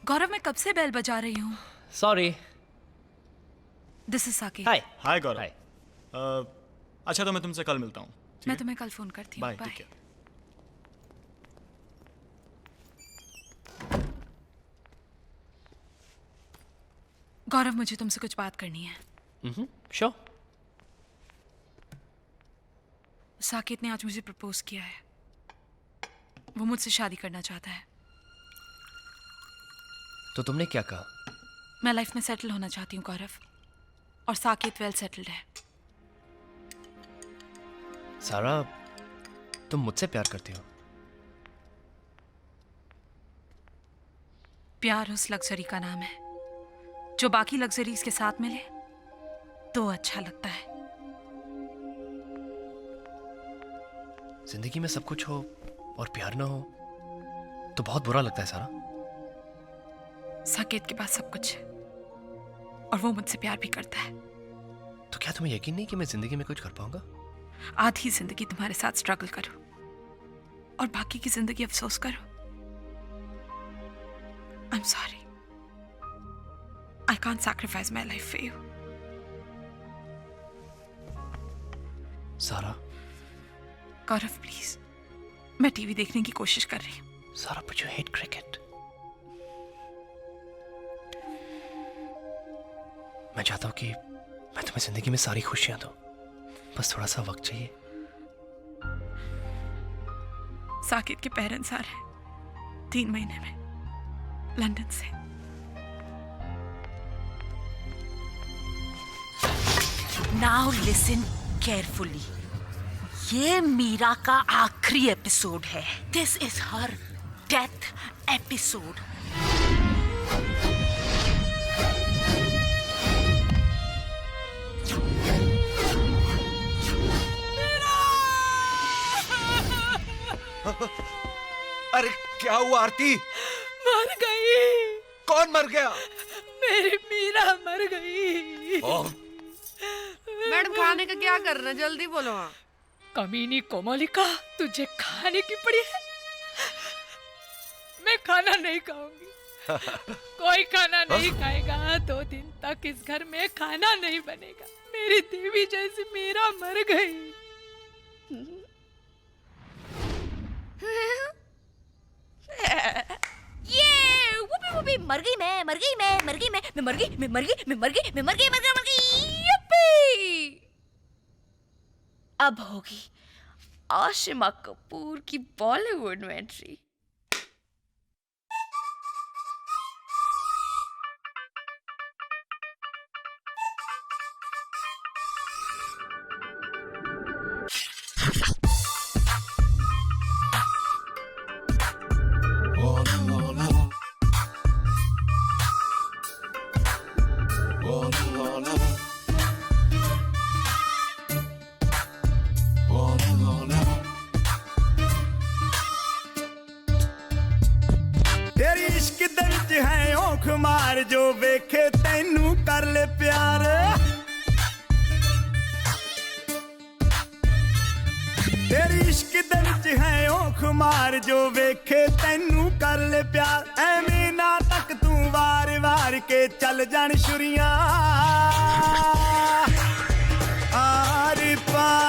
गौरव, मैं कब से bell बजा रही हूँ। Sorry. This is Saket. Hi. हाय गौरव। अच्छा तो मैं तुमसे कल मिलता हूँ। मैं तुम्हें कल फोन करती हूँ। बाय। ठीक है। गौरव, मुझे तुमसे कुछ बात करनी है। Sure. साकेत ने आज मुझे प्रपोज किया है। वो मुझसे शादी करना चाहता है। तो तुमने क्या कहा? मैं लाइफ में सेटल होना चाहती हूँ गौरव, और साकेत वेल सेटल्ड है। सारा, तुम मुझसे प्यार करती हो? प्यार उस लग्जरी का नाम है जो बाकी लग्जरीज के साथ मिले तो अच्छा लगता है। जिंदगी में सब कुछ हो और प्यार ना हो तो बहुत बुरा लगता है सारा। साकेत के पास सब कुछ है और वो मुझसे प्यार भी करता है। तो क्या तुम्हें यकीन नहीं कि मैं जिंदगी में कुछ कर पाऊंगा? आधी जिंदगी तुम्हारे साथ स्ट्रगल करो और बाकी की जिंदगी अफसोस करो। I am sorry, I can't sacrifice my life for you. सारा। गौरव प्लीज, मैं टीवी देखने की कोशिश कर रही हूँ। सारा, but you hate cricket. मैं चाहता हूं कि मैं तुम्हें जिंदगी में सारी खुशियां दूं, बस थोड़ा सा वक्त चाहिए। साकेत के पेरेंट्स आ रहे हैं 3 महीने में लंदन से। Now listen carefully. ये मीरा का आखिरी एपिसोड है। This is her death episode. अरे क्या हुआ आरती? मर गई। कौन मर गया? मेरी मीरा मर गई। मैडम खाने का क्या कर रहे हैं? जल्दी बोलो। हाँ कमीनी कोमलिका, तुझे खाने की पड़ी है। मैं खाना नहीं खाऊंगी। कोई खाना नहीं खाएगा। 2 दिन तक इस घर में खाना नहीं बनेगा। मेरी देवी जैसी मीरा मर गई। ये वुपी मर गई मैं, मर गई मैं, मर गई मैं, मैं मर गई, मैं मर गई, मैं मर गई, मैं मर गई, मर गई, मर गई। यप्पी! अब होगी आशिमा कपूर की बॉलीवुड में एंट्री। तेरी इश्क दे विच है औख मार जो वेखे तैनू कर ले प्यार। तेरी इश्क दे विच है औख मार जो वेखे तैनू कर ले प्यार। ऐवें ना तक तू वार वार के चल जान छुरियां आर पार।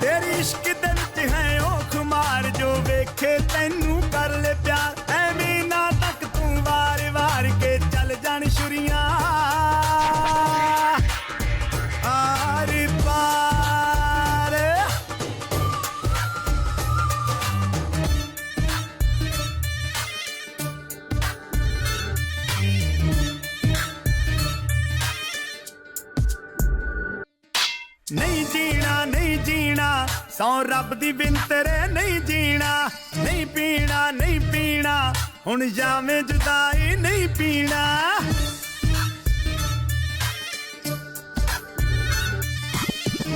तेरी इश्क दे विच है औख मार जो वेखे तैनू कर ले प्यार। ऐवें ना तक तू वार वार के चल नहीं जीना नहीं जीना सौ रब दी बिन तेरे नहीं जीना नहीं पीना नहीं पीना हुन जावे जुदाई नहीं पीना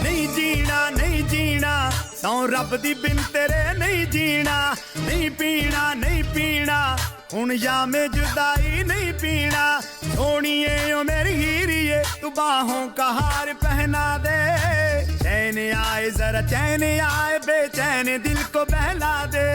नहीं जीना नहीं जीना सौ रब दी बिन तेरे नहीं जीना नहीं पीना हुन जामे जुदाई नहीं पीना सोनिए ओ मेरी हीरिए तू बाहों का हार पहना दे चैन आए जरा चैन आए बेचैन दिल को बहला दे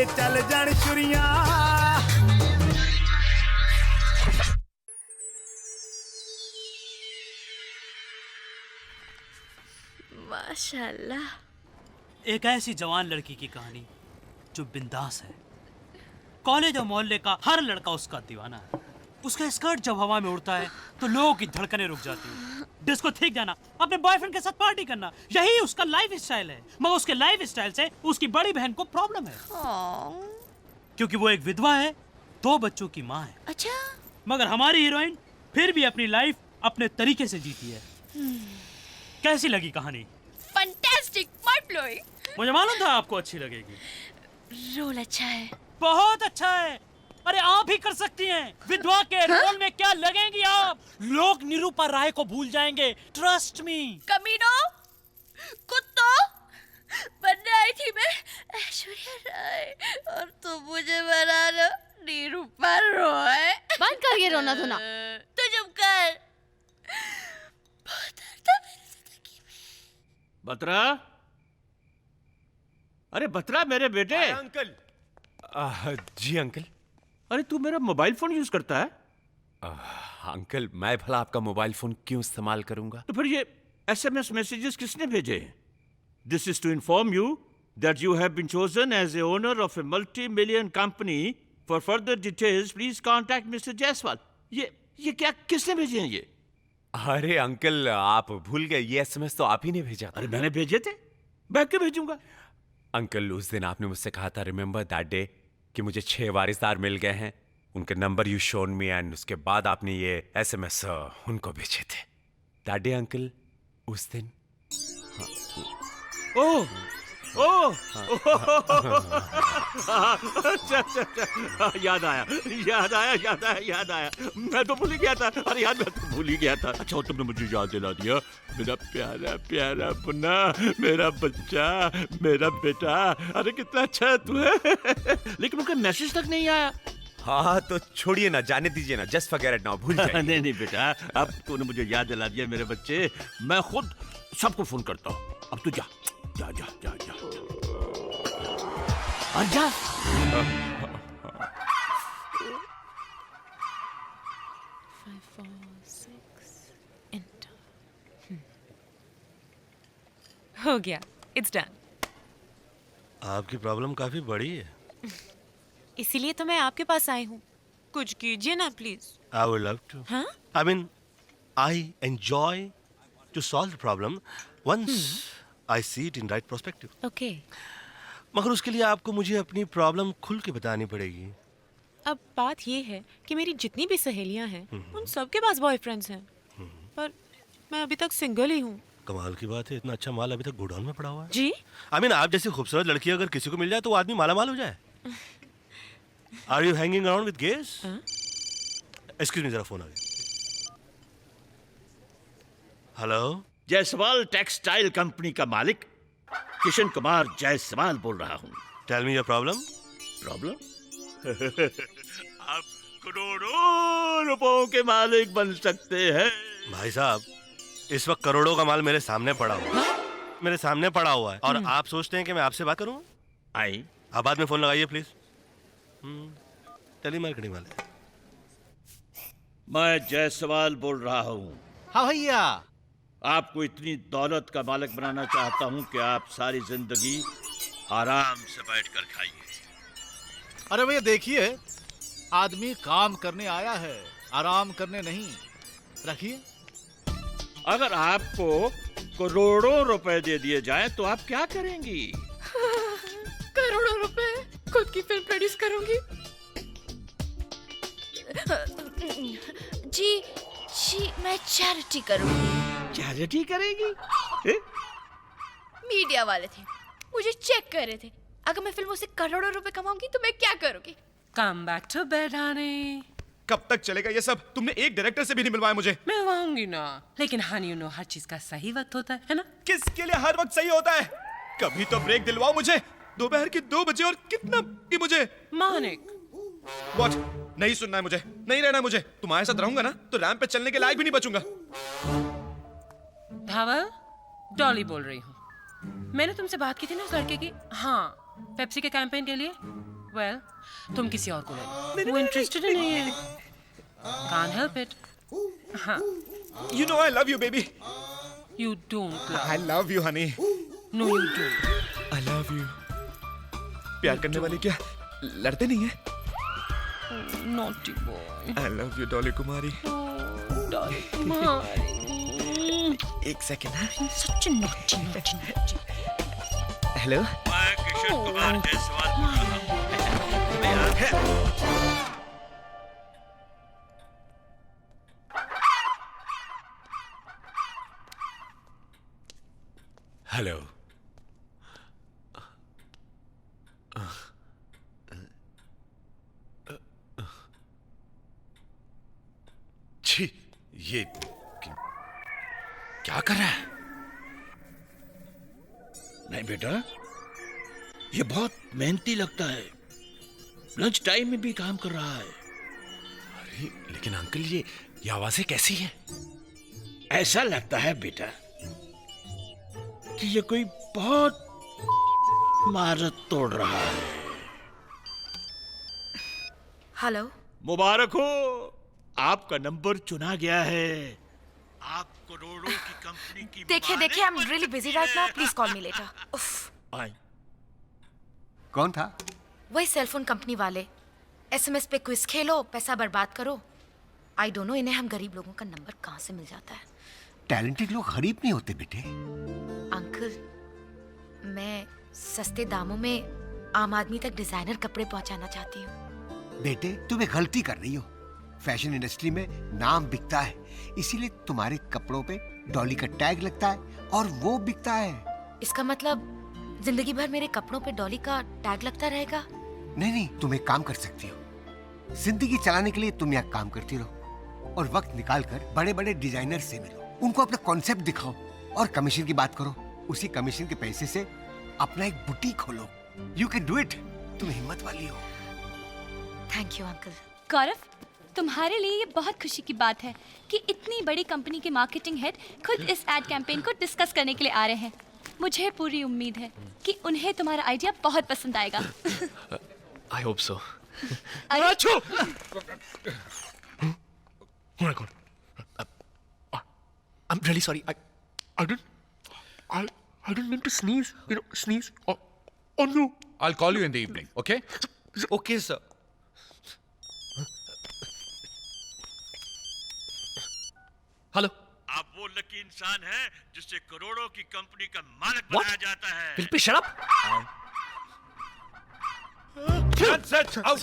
चल जान छुरियां माशाल्लाह। एक ऐसी जवान लड़की की कहानी जो बिंदास है। कॉलेज और मोहल्ले का हर लड़का उसका दीवाना है। उसका स्कर्ट जब हवा में उड़ता है तो लोगों की धड़कनें रुक जाती हैं। डिस्को ठीक जाना, अपने बॉयफ्रेंड के साथ पार्टी करना, यही उसका लाइफ स्टाइल है। मगर उसके लाइफ स्टाइल से उसकी बड़ी बहन को प्रॉब्लम है, क्योंकि वो एक विधवा है, 2 बच्चों की माँ है। अच्छा। मगर हमारी हीरोइन फिर भी अपनी लाइफ अपने तरीके से जीती है। कैसी लगी कहानी? Fantastic, mind blowing. मुझे मालूम था आपको अच्छी लगेगी। रोल अच्छा है। बहुत अच्छा है। अरे आप ही कर सकती हैं। विधवा के रोल में क्या लगेंगी आप? लोग निरूपा राय को भूल जाएंगे, ट्रस्ट मी। कमीनो, कुत्तों, बनने आई थी मैं ऐश्वर्या राय और तुम मुझे बना लो निरूपा रॉय। बंद कर ये रोना धोना। तू चुप कर। बहुत दर्द है मेरी जिंदगी में। बत्रा, अरे बत्रा मेरे बेटे। अंकल। जी अंकल। अरे तू मेरा मोबाइल फोन यूज करता है? अंकल मैं भला आपका मोबाइल फोन क्यों इस्तेमाल करूंगा? तो फिर ये SMS मैसेजेस किसने भेजे? This is to inform you that you have been chosen as a owner of a multi-million company. For further details please contact mister Jaiswal. ये क्या किसने भेजे हैं ये? अरे अंकल आप भूल गए, ये SMS तो आप ही ने भेजा था। अरे मैंने भेजे थे, मैं क्यों भेजूंगा? अंकल उस दिन आपने मुझसे कहा था, रिमेंबर दैट डे, कि मुझे 6 वारिसदार मिल गए हैं, उनके number you shown me, and उसके बाद आपने ये SMS उनको भेजे थे। दैट डे अंकल, उस दिन। ओह ओह अच्छा, याद आया। मैं तो भूल ही गया था। अरे यार मैं तो भूल ही गया था। अच्छा तुमने मुझे याद दिला दिया। मेरा प्यारा प्यारा पुन्ना, मेरा बच्चा, मेरा बेटा। अरे कितना अच्छा तू है। लेकिन उनका मैसेज तक नहीं आया। हाँ तो छोड़िए ना, जाने दीजिए ना, जस्ट फॉरगेट इट नाउ, भूल जाइए। नहीं बेटा, अब तूने मुझे याद दिला दिया मेरे बच्चे। मैं खुद सबको फोन करता हूँ। अब तू जा जा जा जा जा और जा। हो गया, इट्स डन। आपकी प्रॉब्लम काफी बड़ी है। इसीलिए तो मैं आपके पास आई हूँ। कुछ कीजिए ना please. I would love to. हाँ? I mean, I enjoy to solve the problem once I see it in right perspective. Okay. मगर उसके लिए आपको मुझे अपनी प्रॉब्लम खुल के बतानी पड़ेगी। अब बात ये है कि मेरी जितनी भी सहेलियां हैं उन सबके पास बॉयफ्रेंड्स हैं, पर मैं अभी तक सिंगल ही हूँ। कमाल की बात है, इतना अच्छा माल अभी तक गोडाउन में पड़ा हुआ है। जी? I mean, आप जैसी खूबसूरत लड़की अगर किसी को मिल जाए तो वो आदमी माला माल हो जाए। Are you hanging around with gays? Excuse me, जरा फोन आ गया। हेलो, जायसवाल टेक्सटाइल कंपनी का मालिक किशन कुमार जायसवाल बोल रहा हूँ। Tell me your problem. Problem? आप करोड़ों रुपयों के मालिक बन सकते हैं। भाई साहब, इस वक्त करोड़ों का माल मेरे सामने पड़ा हुआ है, मेरे सामने पड़ा हुआ है, और आप सोचते हैं कि मैं आपसे बात करूं? आई आप बाद में फोन लगाइए प्लीज। टेली मार्केटिंग वाले। मैं जायसवाल बोल रहा हूँ। हाँ भैया। आपको इतनी दौलत का मालिक बनाना चाहता हूँ कि आप सारी जिंदगी आराम से बैठकर खाइए। अरे भैया देखिए, आदमी काम करने आया है, आराम करने नहीं। रखिए। अगर आपको करोड़ों रुपए दे दिए जाएं तो आप क्या करेंगी? करोड़ों रुपए खुद की फिल्म प्रोड्यूस करूंगी। जी जी मैं चैरिटी करूंगी। चैरिटी करेगी? मीडिया वाले थे, मुझे चेक कर रहे थे, अगर मैं फिल्मों से करोड़ों रुपए कमाऊंगी तो मैं क्या करूंगी? Come back to bed honey. कब तक चलेगा ये सब? तुमने एक डायरेक्टर से भी नहीं मिलवाया मुझे। मिलवाऊंगी ना, लेकिन हनी यू नो हर चीज का सही वक्त होता है ना? किसके लिए हर वक्त सही होता है? कभी तो ब्रेक दिलवाओ मुझे। दोपहर के 2 बजे और कितना की मुझे? मानिक। What? नहीं सुनना है मुझे, नहीं रहना है मुझे। तुम्हारे साथ रहूंगा ना तो रैंप पे चलने के लायक भी नहीं बचूंगा। धावल, डॉली बोल रही हूँ। मैंने तुमसे बात की थी ना उस लड़के की, हाँ, पेप्सी के कैंपेन के लिए। वेल, तुम किसी और को ले लो, वो इंटरेस्टेड नहीं है। Can't help it. हाँ। You know I love you, baby. You don't. I love you, honey. No, you don't. I love you. प्यार करने वाले क्या लड़ते नहीं है? Naughty boy. I love you, Dolly कुमारी। डॉली कुमारी। एक सेकंड है। Such a naughty. हेलो। मैं किशन कुमार जायसवाल बोल रहा हूँ। हेलो। छी, ये क्या कर रहा है? नहीं बेटा, ये बहुत मेहनती लगता है, लंच टाइम में भी काम कर रहा है। अरे लेकिन अंकल ये आवाजें कैसी हैं? ऐसा लगता है बेटा कि ये कोई बहुत महारत तोड़ रहा है। हेलो। मुबारक हो, आपका नंबर चुना गया है। आप करोड़ों की कंपनी की देखिए देखिए, I am really busy right now, please call me later. I. कौन था? वही सेलफोन कंपनी वाले। एसएमएस पे क्विज खेलो, पैसा बर्बाद करो। आई डोंट नो इन्हें हम गरीब लोगों का नंबर कहाँ से मिल जाता है। टैलेंटेड लोग गरीब नहीं होते बेटे। अंकल, मैं सस्ते दामों में आम आदमी तक डिजाइनर कपड़े पहुंचाना चाहती हूँ। बेटे तुम एक गलती कर रही हो। फैशन इंडस्ट्री में नाम बिकता है, इसीलिए तुम्हारे कपड़ों पे डॉली का टैग लगता है और वो बिकता है। इसका मतलब जिंदगी भर मेरे कपड़ों पे डॉली का टैग लगता रहेगा? नहीं नहीं, तुम एक काम कर सकती हो। जिंदगी चलाने के लिए तुम यहाँ काम करती रहो और वक्त निकाल कर बड़े बड़े डिजाइनर से मिलो, उनको अपना कॉन्सेप्ट दिखाओ और कमीशन की बात करो। उसी कमीशन के पैसे से अपना एक बुटीक खोलो। You can do it. तुम हिम्मत वाली हो। Thank you uncle. गौरव, तुम्हारे लिए ये बहुत खुशी की बात है कि इतनी बड़ी कंपनी के मार्केटिंग हेड खुद इस एड कैंपेन को डिस्कस करने के लिए आ रहे हैं। मुझे पूरी उम्मीद है कि उन्हें तुम्हारा आइडिया बहुत पसंद आएगा। I hope so. Oh my God. I'm really sorry. I didn't mean to sneeze. Sneeze on you. I'll call you in the evening, okay? Okay, sir. Hello. आप वो लकी इंसान हैं जिससे करोड़ों की कंपनी का मालिक बनाया जाता है। Philip, shut up.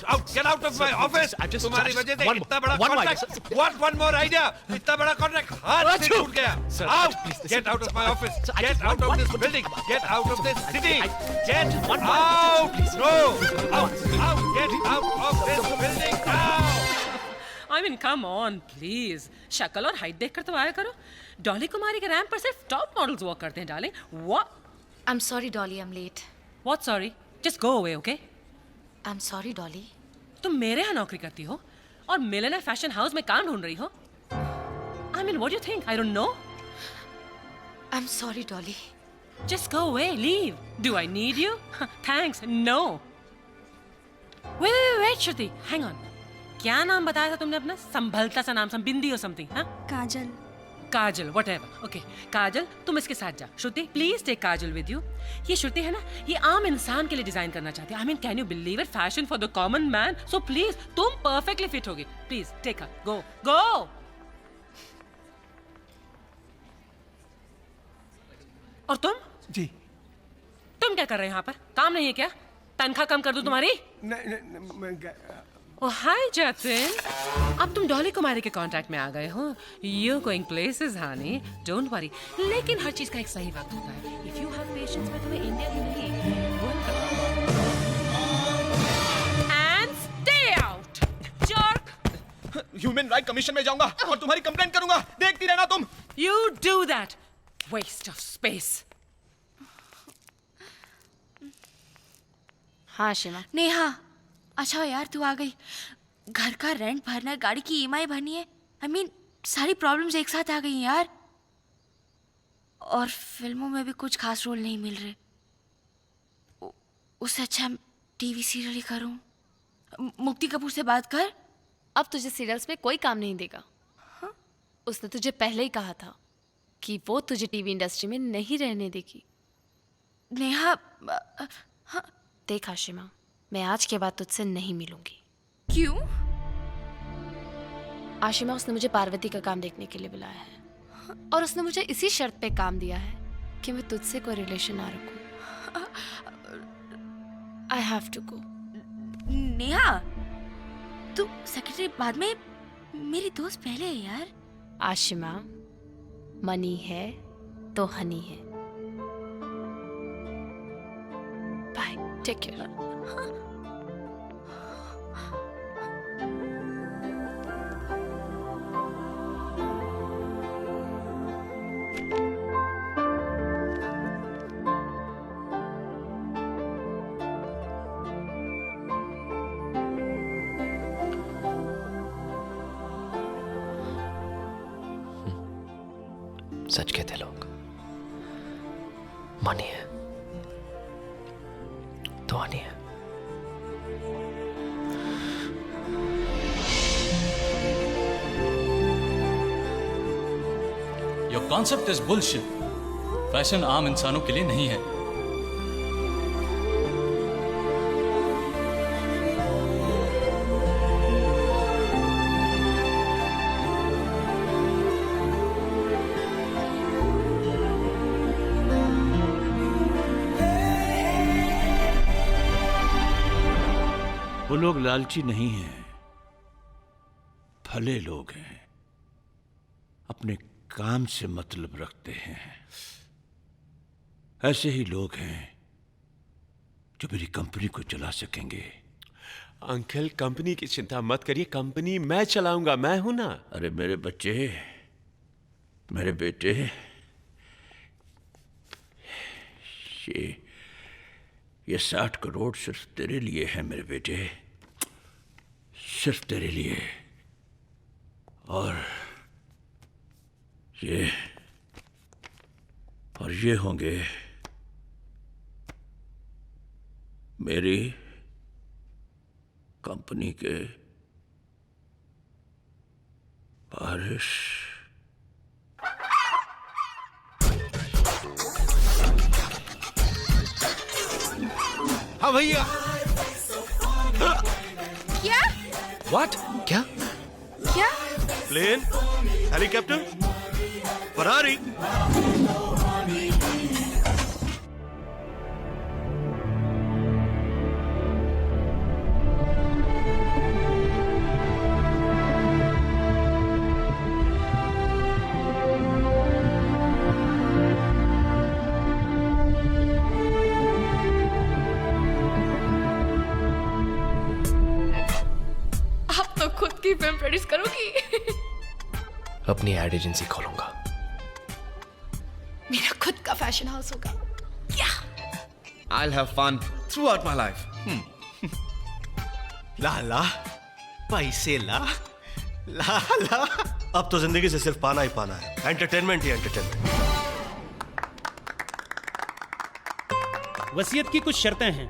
Out! Get out of my office! तुम्हारी वजह से इतना बड़ा contract. What one more idea? इतना बड़ा कॉन्ट्रैक्ट हाथ से छूट गया। Out! Get out of my office! Get out of this building! Get out of this city! Get out! No! Out! Get out of this building now! I mean, come on, please. शक्ल और height देखकर तो आया करो। डॉली कुमारी के ramp पर सिर्फ top models walk करते हैं, darling. What? I'm sorry, Dolly, I'm late. What sorry? Just go away, okay? I'm sorry, Dolly. तुम मेरे यहाँ नौकरी करती हो और मिलेनियर फैशन हाउस में काम ढूंढ रही हो? I mean, what do you think? I don't know. I'm sorry, Dolly. Just go away, leave. Do I need you? Thanks, no. Wait, Shruti, hang on. क्या नाम बताया था तुमने अपना? संभलता सा नाम, बिंदी और समथिंग, हाँ? काजल। काजल, whatever. Okay, काजल, तुम इसके साथ जा. श्रुति, please take Kajal with you. ये श्रुति है ना, ये आम इंसान के लिए डिजाइन करना चाहती है. I mean, can you believe it? Fashion for the common man. So please, तुम perfectly fit होगी. Please, take her. Go, go. और तुम? जी। तुम क्या कर रहे हो यहाँ पर? काम नहीं है क्या? तनख्वाह कम कर दूं तुम्हारी? Oh, hi, Jatin. अब तुम डॉली कुमारी के कॉन्ट्रैक्ट में आ गए हो. You're going places, honey. Don't worry. लेकिन हर चीज का एक सही वक्त होता है. If you have patience में तुम्हें इंडिया ही नहीं, and stay out. Jerk. Human right commission में जाऊंगा और तुम्हारी कंप्लेंट करूंगा. देखती रहना तुम. You do that. Waste of space. हाँ शिमा. नेहा, अच्छा यार तू आ गई. घर का रेंट भरना है, गाड़ी की ईएमआई भरनी है. I mean, सारी प्रॉब्लम्स एक साथ आ गई यार. और फिल्मों में भी कुछ खास रोल नहीं मिल रहे. उससे अच्छा टीवी सीरियल ही करूं. मुक्ति कपूर से बात कर. अब तुझे सीरियल्स में कोई काम नहीं देगा. उसने तुझे पहले ही कहा था कि वो तुझे टीवी इंडस्ट्री में नहीं रहने देगी. नेहा, देख आशिमा, मैं आज के बाद तुझसे नहीं मिलूंगी. क्यों? आशिमा, उसने मुझे पार्वती का काम देखने के लिए बुलाया है और उसने मुझे इसी शर्त पे काम दिया है कि मैं तुझसे कोई रिलेशन ना रखूं. I have to go. Neha, तू सेक्रेटरी बाद में, मेरी दोस्त पहले है यार. आशिमा, मनी है तो हनी है. Bye, take care. सच कहते लोग, मनी है तो आनी है. Your concept is bullshit. Fashion आम इंसानों के लिए नहीं है. वो लोग लालची नहीं हैं, भले लोग हैं, अपने काम से मतलब रखते हैं. ऐसे ही लोग हैं जो मेरी कंपनी को चला सकेंगे. अंकल, कंपनी की चिंता मत करिए, कंपनी मैं चलाऊंगा, मैं हूं ना. अरे मेरे बच्चे, मेरे बेटे, ये 60 करोड़ सिर्फ तेरे लिए है मेरे बेटे, सिर्फ तेरे लिए. और ये होंगे मेरी कंपनी के वारिस. हाँ भैया. क्या? What? क्या? क्या? Plane, helicopter, Ferrari. Film produce करोगी? अपनी एड एजेंसी खोलूंगा. मेरा खुद का फैशन हाउस होगा. क्या? I'll have fun throughout my life. ला पैसे ला. अब तो जिंदगी से सिर्फ पाना ही पाना है. एंटरटेनमेंट ही एंटरटेनमेंट. वसीयत की कुछ शर्तें हैं।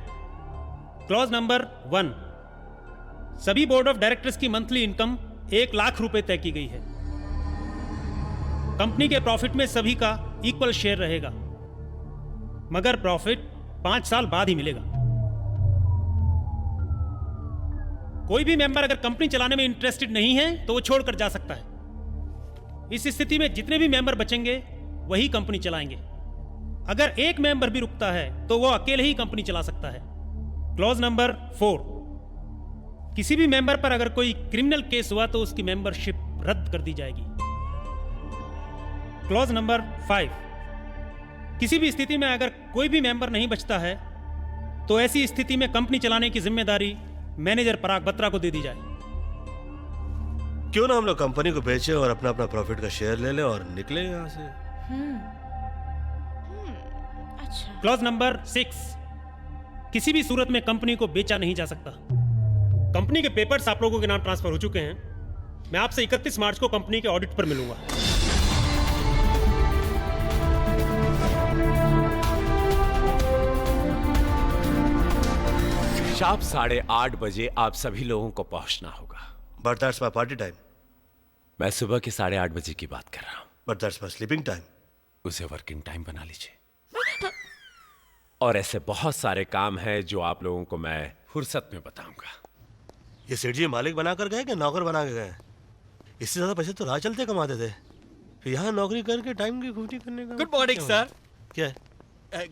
क्लॉज नंबर 1, सभी बोर्ड ऑफ डायरेक्टर्स की मंथली इनकम 1 लाख रुपए तय की गई है। कंपनी के प्रॉफिट में सभी का इक्वल शेयर रहेगा, मगर प्रॉफिट 5 साल बाद ही मिलेगा। कोई भी मेंबर अगर कंपनी चलाने में इंटरेस्टेड नहीं है तो वो छोड़कर जा सकता है। इस स्थिति में जितने भी मेंबर बचेंगे वही कंपनी चलाएंगे। अगर एक मेंबर भी रुकता है तो वो अकेले ही कंपनी चला सकता है। क्लॉज नंबर 4, किसी भी मेंबर पर अगर कोई क्रिमिनल केस हुआ तो उसकी मेंबरशिप रद्द कर दी जाएगी। क्लॉज नंबर 5, किसी भी स्थिति में अगर कोई भी मेंबर नहीं बचता है तो ऐसी स्थिति में कंपनी चलाने की जिम्मेदारी मैनेजर पराग बत्रा को दे दी जाए। क्यों ना हम लोग कंपनी को बेचे और अपना अपना प्रॉफिट का शेयर ले लें और निकले यहाँ से। अच्छा। क्लॉज नंबर 6, किसी भी सूरत में कंपनी को बेचा नहीं जा सकता। कंपनी के पेपर्स आप लोगों के नाम ट्रांसफर हो चुके हैं। मैं आपसे 31 मार्च को कंपनी के ऑडिट पर मिलूंगा। शाम 8:30 बजे आप सभी लोगों को पहुंचना होगा। But that's my party time. मैं सुबह के 8:30 बजे की बात कर रहा हूं। But that's my sleeping time. उसे वर्किंग टाइम बना लीजिए। और ऐसे बहुत सारे काम हैं जो आप लोगों को मैं फुर्सत में बताऊंगा। ये सेठ जी मालिक बनाकर गए कि नौकर बना के गए? इससे ज्यादा पैसे तो राह चलते कमाते थे, फिर यहाँ नौकरी करके टाइम की खूटी करने का। Good morning sir. क्या है?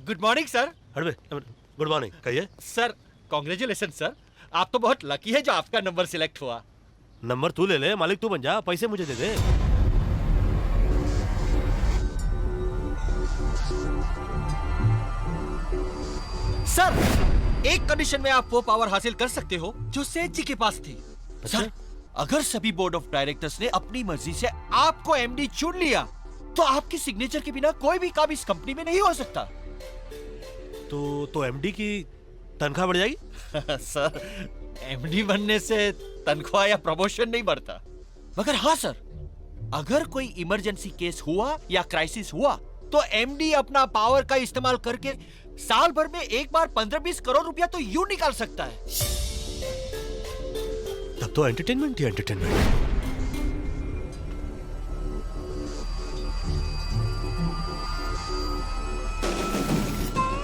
Good morning sir. Good morning, कहिए। सर कांग्रेचुलेशन सर, आप तो बहुत लकी है जो आपका नंबर सिलेक्ट हुआ। नंबर तू ले ले, मालिक तू बन जा, पैसे मुझे दे दे। सर एक कंडीशन में आप वो पावर हासिल कर सकते हो जो सेठ जी के पास थी। सर अगर सभी बोर्ड ऑफ डायरेक्टर्स ने अपनी मर्जी से आपको एमडी चुन लिया तो आपकी सिग्नेचर के बिना कोई भी काम इस कंपनी में नहीं हो सकता। तो एमडी की तनख्वाह बढ़ जाएगी? सर एमडी बनने से तनख्वाह या प्रमोशन नहीं बढ़ता, मगर हाँ सर, अगर कोई इमरजेंसी केस हुआ या क्राइसिस हुआ तो एमडी अपना पावर का इस्तेमाल करके साल भर में एक बार 15-20 करोड़ रुपया तो यूं निकाल सकता है। तब तो entertainment he entertainment.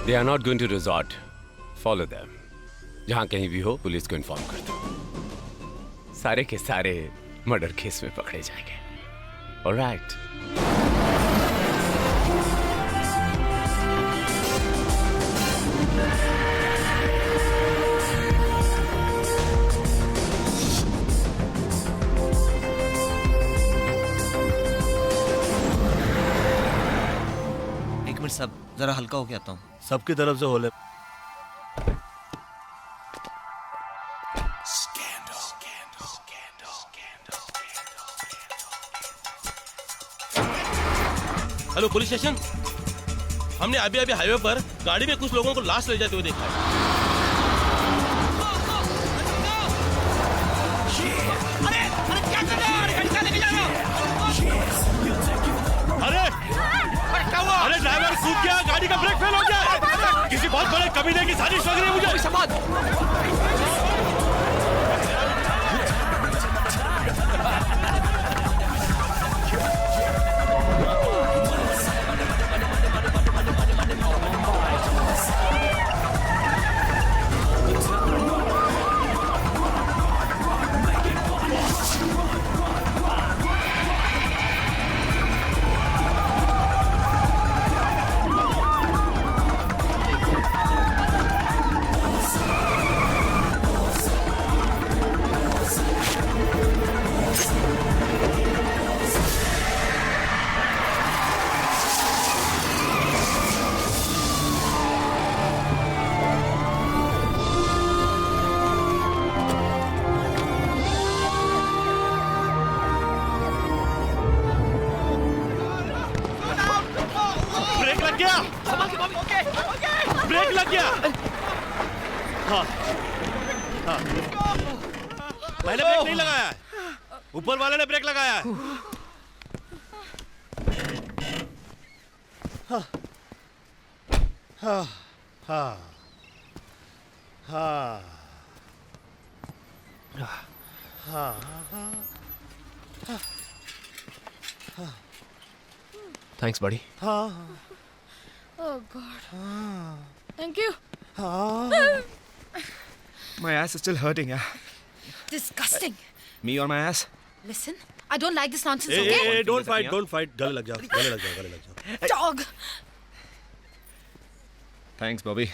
They are not going to resort. Follow them. जहां कहीं भी हो पुलिस को इन्फॉर्म कर दो। सारे के सारे मर्डर केस में पकड़े जाएंगे। Alright. एक मिनट साहब, जरा हल्का होके आता हूँ। सबकी तरफ से होले। हेलो पुलिस स्टेशन, हमने अभी हाईवे पर गाड़ी में कुछ लोगों को लाश ले जाते हुए देखा है। अरे क्या कर रहे हो? अरे गाड़ी कहाँ लेके जा रहे हो? अरे ड्राइवर सूख गया, गाड़ी का ब्रेक फेल हो गया। किसी बहुत बड़े कमीने की साजिश लग रही है मुझे। ब्रेक लग गया। हाँ, हाँ। मैंने ब्रेक नहीं लगाया है, ऊपर वाले ने ब्रेक लगाया है। हाँ, हाँ, हाँ हाँ हाँ हाँ Thanks, buddy. हाँ Oh God. Thank you. My ass is still hurting, yeah. Disgusting. Me or my ass? Listen, I don't like this nonsense. A, Okay? A, don't fight, don't fight. गले लग जाओ, गले लग जाओ, गले लग जाओ. Dog. Thanks, Bobby.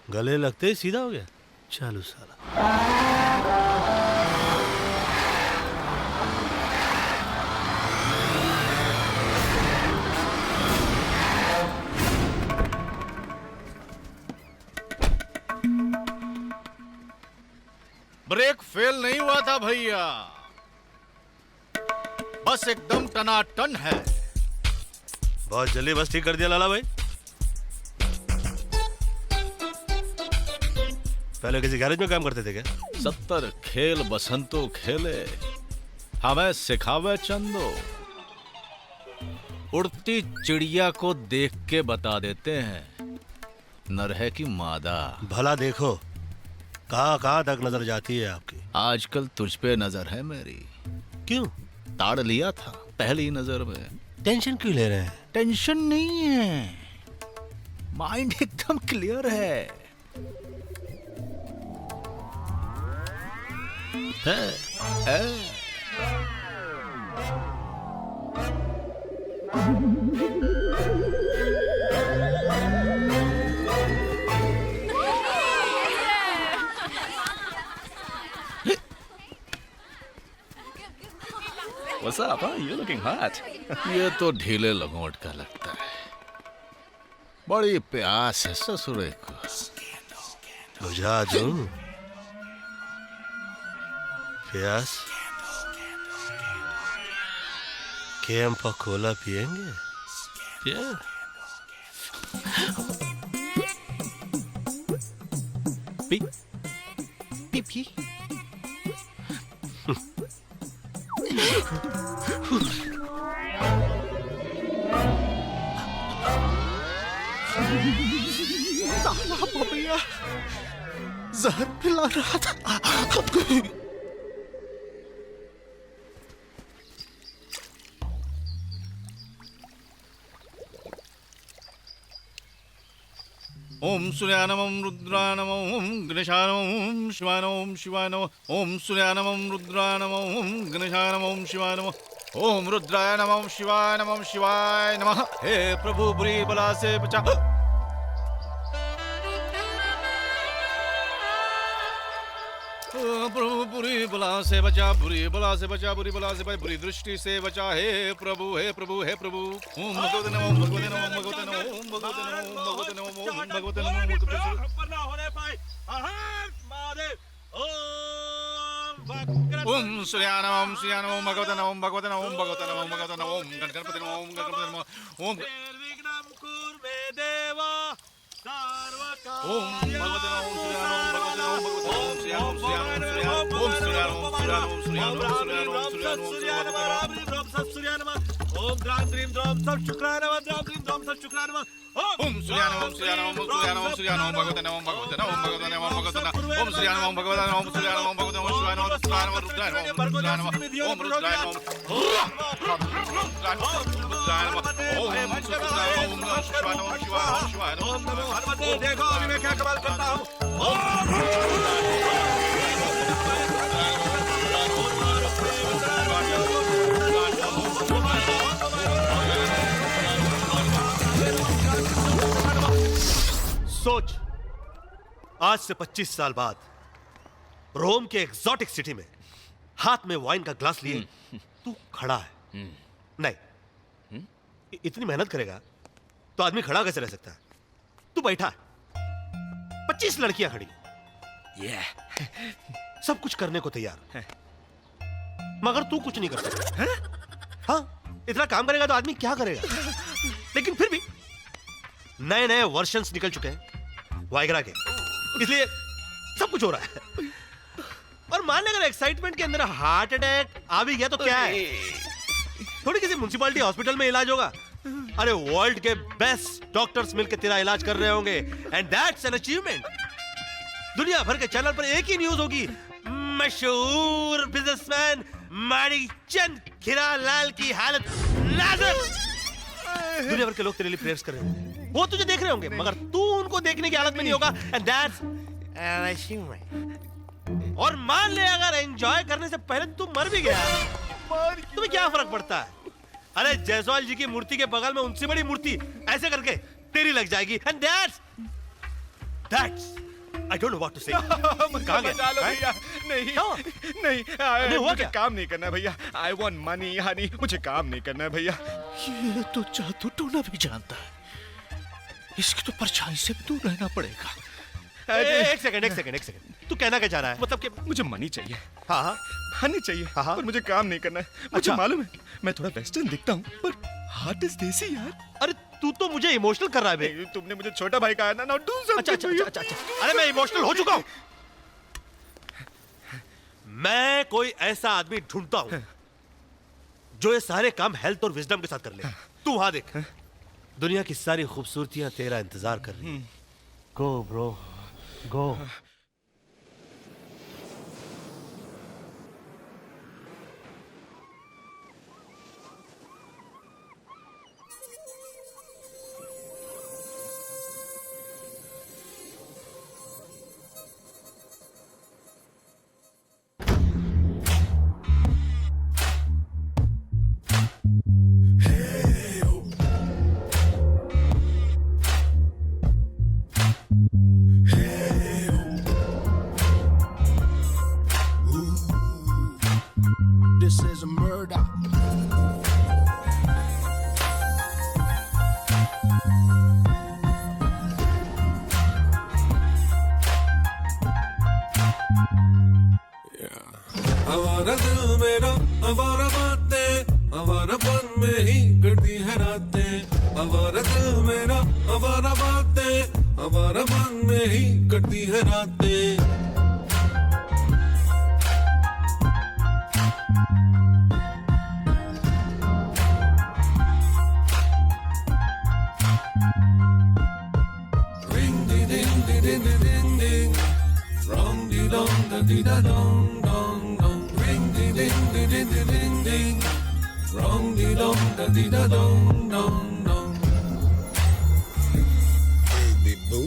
गले लगते ही सीधा हो गया. चालू साला. ब्रेक फेल नहीं हुआ था भैया, बस एकदम टनाटन है. बहुत जल्दी बस ठीक कर दिया लाला भाई. पहले किसी गैरेज में काम करते थे क्या? 70 खेल बसंतो खेले, हमें सिखावे चंदो. उड़ती चिड़िया को देख के बता देते हैं नर है कि मादा. भला देखो कहाँ तक नजर जाती है आपकी. आजकल तुझ पे नजर है मेरी. क्यों? ताड़ लिया था पहली नजर में. टेंशन क्यों ले रहे हैं? टेंशन नहीं है, माइंड एकदम क्लियर है. What's up, huh? You're looking hot. ये तो ढीले लगोट का लगता है. बड़ी प्यास है ससुरे को. बुझा दूं प्यास. कैंप कोला पिएंगे? P P P. भैया जहर पिला रहा था. ओम सूर्याय नमः रुद्राय नमः ओम गणेशाय नमः ओम शिवाय नमः ओम शिवाय नमः ओम सूर्याय नमः रुद्राय नमः ओम गणेशाय नमः ओम शिवाय नमः ओम रुद्राय नमः शिवाय नमः शिवाय नमः. हे प्रभु बुरी बला से बचा. प्रभु बुरी बला से बचा, बुरी बला से बचा, बुरी बला से बचा, बुरी दृष्टि से बचा. हे प्रभु हे प्रभु हे प्रभु. ओम भगवते नमः ओम भगवते नमः ओम भगवते नमः ओम भगवते नमः ओम भगवते नमः ओम भगवते नमः ओम सूर्याय नमः ओम सूर्याय नमः ओम भगवते नमः ओम भगवते नमः ओम भगवते नमः ओम भगवते नमः ओम गणपति नमः ओम गणपति नमः ओम निर्विघ्नं कुर्मे देवा सर्वकार्येषु. ओम भगवते नमः ओम सूर्याय नमः ओम भगवते नमः ओम सूर्याय नमः ओम सूर्याय नमः ओम सूर्याय नमः ओम सूर्याय नमः ओम सूर्याय नमः सूर्याय नमः ओम द्रां द्रीं द्रौं सत् शुक्राय नमः द्रां द्रीं द्रौं सत् शुक्राय नमः. ओम सूर्याय नमः ओम सूर्याय नमः ओम सूर्याय नमः ओम सूर्याय नमः भगवते नमः भगवते नमः भगवते नमः भगवते नमः ओम सूर्याय नमः भगवते नमः ओम सूर्याय नमः भगवते नमः शिवाय नमः रुद्राय नमः रुद्राय नमः रुद्राय नमः ओम रुद्राय नमः रुद्राय नमः ओम रुद्राय नमः शिवाय नमः शिवाय नमः. देखो अभी मैं क्या कमाल करता हूँ. सोच, आज से 25 साल बाद रोम के एक्सोटिक सिटी में हाथ में वाइन का ग्लास लिए तू खड़ा है. नहीं, इतनी मेहनत करेगा तो आदमी खड़ा कैसे रह सकता है? तू बैठा है, 25 लड़कियां खड़ी, सब कुछ करने को तैयार है, मगर तू कुछ नहीं कर सकता. हाँ, इतना काम करेगा तो आदमी क्या करेगा? लेकिन फिर भी नए नए वर्जन्स निकल चुके हैं वाइग्रा के, इसलिए सब कुछ हो रहा है. और मान लें अगर एक्साइटमेंट के अंदर हार्ट अटैक आ भी गया तो क्या है? थोड़ी किसी म्युनिसिपैलिटी हॉस्पिटल में इलाज होगा. अरे वर्ल्ड के बेस्ट डॉक्टर्स मिलकर तेरा इलाज कर रहे होंगे एंड दैट्स एन अचीवमेंट। दुनिया भर के चैनल पर एक ही न्यूज होगी, मशहूर बिजनेसमैन माणिकचंद हीरालाल की हालत नाजुक। दुनिया भर के लोग तेरे लिए प्रेयर्स कर रहे होंगे, वो तुझे देख रहे होंगे, मगर तू उनको देखने की हालत में नहीं होगा एंड दैट्स एन अचीवमेंट। और मान ले अगर एंजॉय करने से पहले तू मर भी गया, तुम्हें क्या फर्क पड़ता है? अरे जायसवाल जी की मूर्ति के बगल में उनसे बड़ी मूर्ति ऐसे करके तेरी लग जाएगी and that's I don't know what to say। कहाँ गए? भैया नहीं मुझे काम नहीं करना है भैया। I want money honey, मुझे काम नहीं करना है भैया। ये तो जादू टोना भी जानता है, इसकी तो परछाई से दूर रहना पड़ेगा। एक सेकंड तू कहना क्या चाह रहा है? मतलब कि मुझे मनी चाहिए, हाँ हनी चाहिए, पर मुझे काम नहीं करना है। मुझे मालूम है मैं थोड़ा वेस्टर्न दिखता हूँ पर हार्ट इज देसी यार। अरे तू तो मुझे इमोशनल कर रहा है बे। तुमने मुझे छोटा भाई कहा ना, डू समथिंग। अच्छा। अरे मैं इमोशनल हो चुका हूँ। मैं कोई ऐसा आदमी ढूंढता हूँ जो ये सारे काम हेल्थ और विजडम के साथ कर ले। तू वहां देख, दुनिया की सारी खूबसूरतियां तेरा इंतजार कर रही हैं। Go bro go. This is a murder. हमारा दिल मेरा हमारा बातें हमारापन में ही करती है रातें। हमारा दिल मेरा हमारा बातें हमारापन में ही करती है रातें। Ding da dong dong dong, ring ding ding ding ding ding ding ding, wrong ding dong da ding da dong dong dong. Baby boo,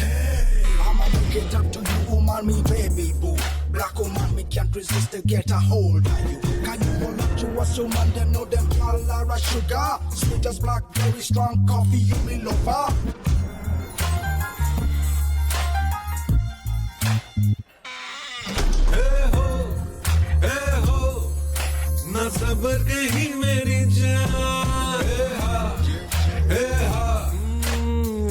hey, I'ma look it up to you, woman, me baby boo. Black woman, me can't resist to get a hold of you. Can you hold up to us, so man, them know them Palara sugar, sweet as blackberry, strong coffee, you me lover. ना सबर गई मेरी जान,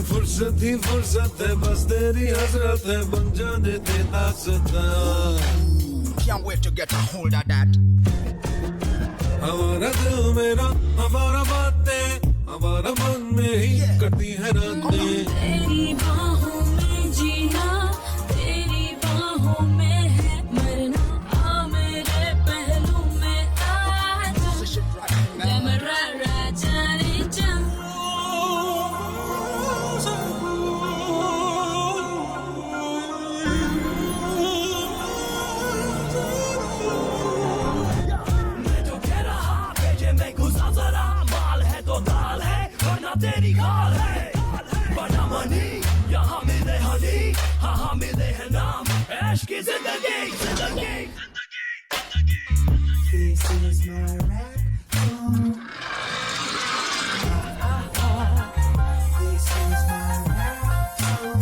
फुर्सत ही फुर्सत है, बस तेरी हसरत है, बन जाने दे दास्तां। Can't wait to get a hold of that. हमारा दिल मेरा हमारा बातें हमारा मन में ही करती है रातें। तेरी बाहों में जीना, तेरी बाहों में है मरना, आ मेरे पहलू में आ जा, मेरा राजा रे जा। मैं जो कह रहा भेजे में घुसा जरा, माल है तो दाल है वरना तेरी गाल है। बना मनी यहाँ मिले हनी, हाँ मिले है नाम, ऐश की जिंदगी जिंदगी। This is my rap song. This is my rap song.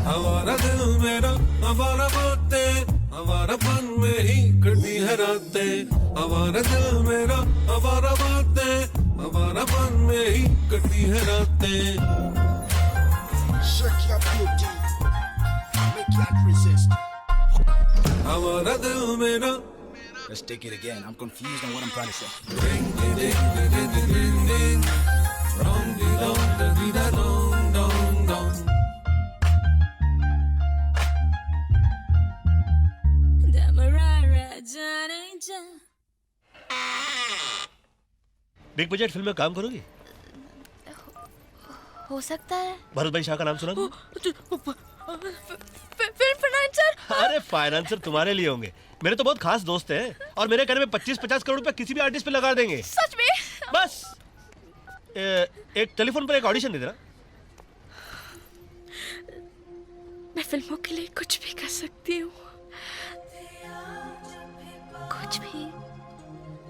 हमारा दिल मेरा हमारा बातें हमारा पन में ही करती है रातें। हमारा दिल मेरा हमारा बातें हमारा पन में ही करती है रातें। Shake your beauty, we can't resist. हमारा दिल मेरा। Let's take it again. I'm confused on what I'm trying to say. Ring ding ding ding ding ding ding, wrong ding dong da dee da dong dong dong. मेरा राजा रे जा। Big budget film में काम करोगी? हो सकता है। भरत भाई शाह का नाम सुना तुमने? Film financer? अरे फाइनेंसर तुम्हारे लिए होंगे, मेरे तो बहुत खास दोस्त हैं और मेरे कहने में 25-50 करोड़ रुपए किसी भी आर्टिस्ट पे लगा देंगे। सच में? बस एक टेलीफोन पर एक ऑडिशन दे देना। मैं फिल्मों के लिए कुछ भी कर सकती हूँ, कुछ भी।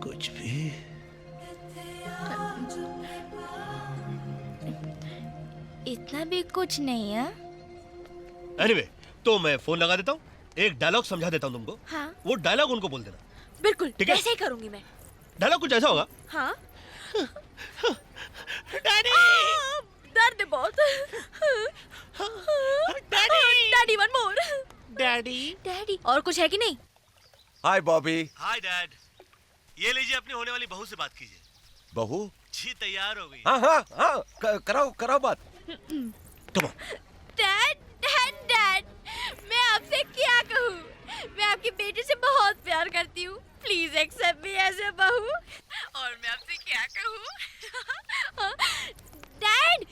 कुछ भी? इतना भी कुछ नहीं है। एनीवे, तो मैं फोन लगा देता हूँ, एक डायलॉग समझा देता हूँ तुमको। हाँ। वो डायलॉग उनको बोल देना। बिल्कुल, ठीक है? ऐसे ही करूंगी मैं। डायलॉग कुछ ऐसा होगा। हाँ। डैडी! दर्द बहुत। Daddy, one more. डैडी। और कुछ है कि नहीं? Hi Bobby. Hi dad. ये लीजिए, अपनी होने वाली बहू से बात कीजिए। बहू? जी तैयार हो गई। हाँ हाँ हाँ, कराओ बात। Come on. डैड, मैं आपसे क्या कहूँ? मैं आपकी बेटी से बहुत प्यार करती हूँ। Please accept me as a बहू। और मैं आपसे क्या कहूँ? डैड,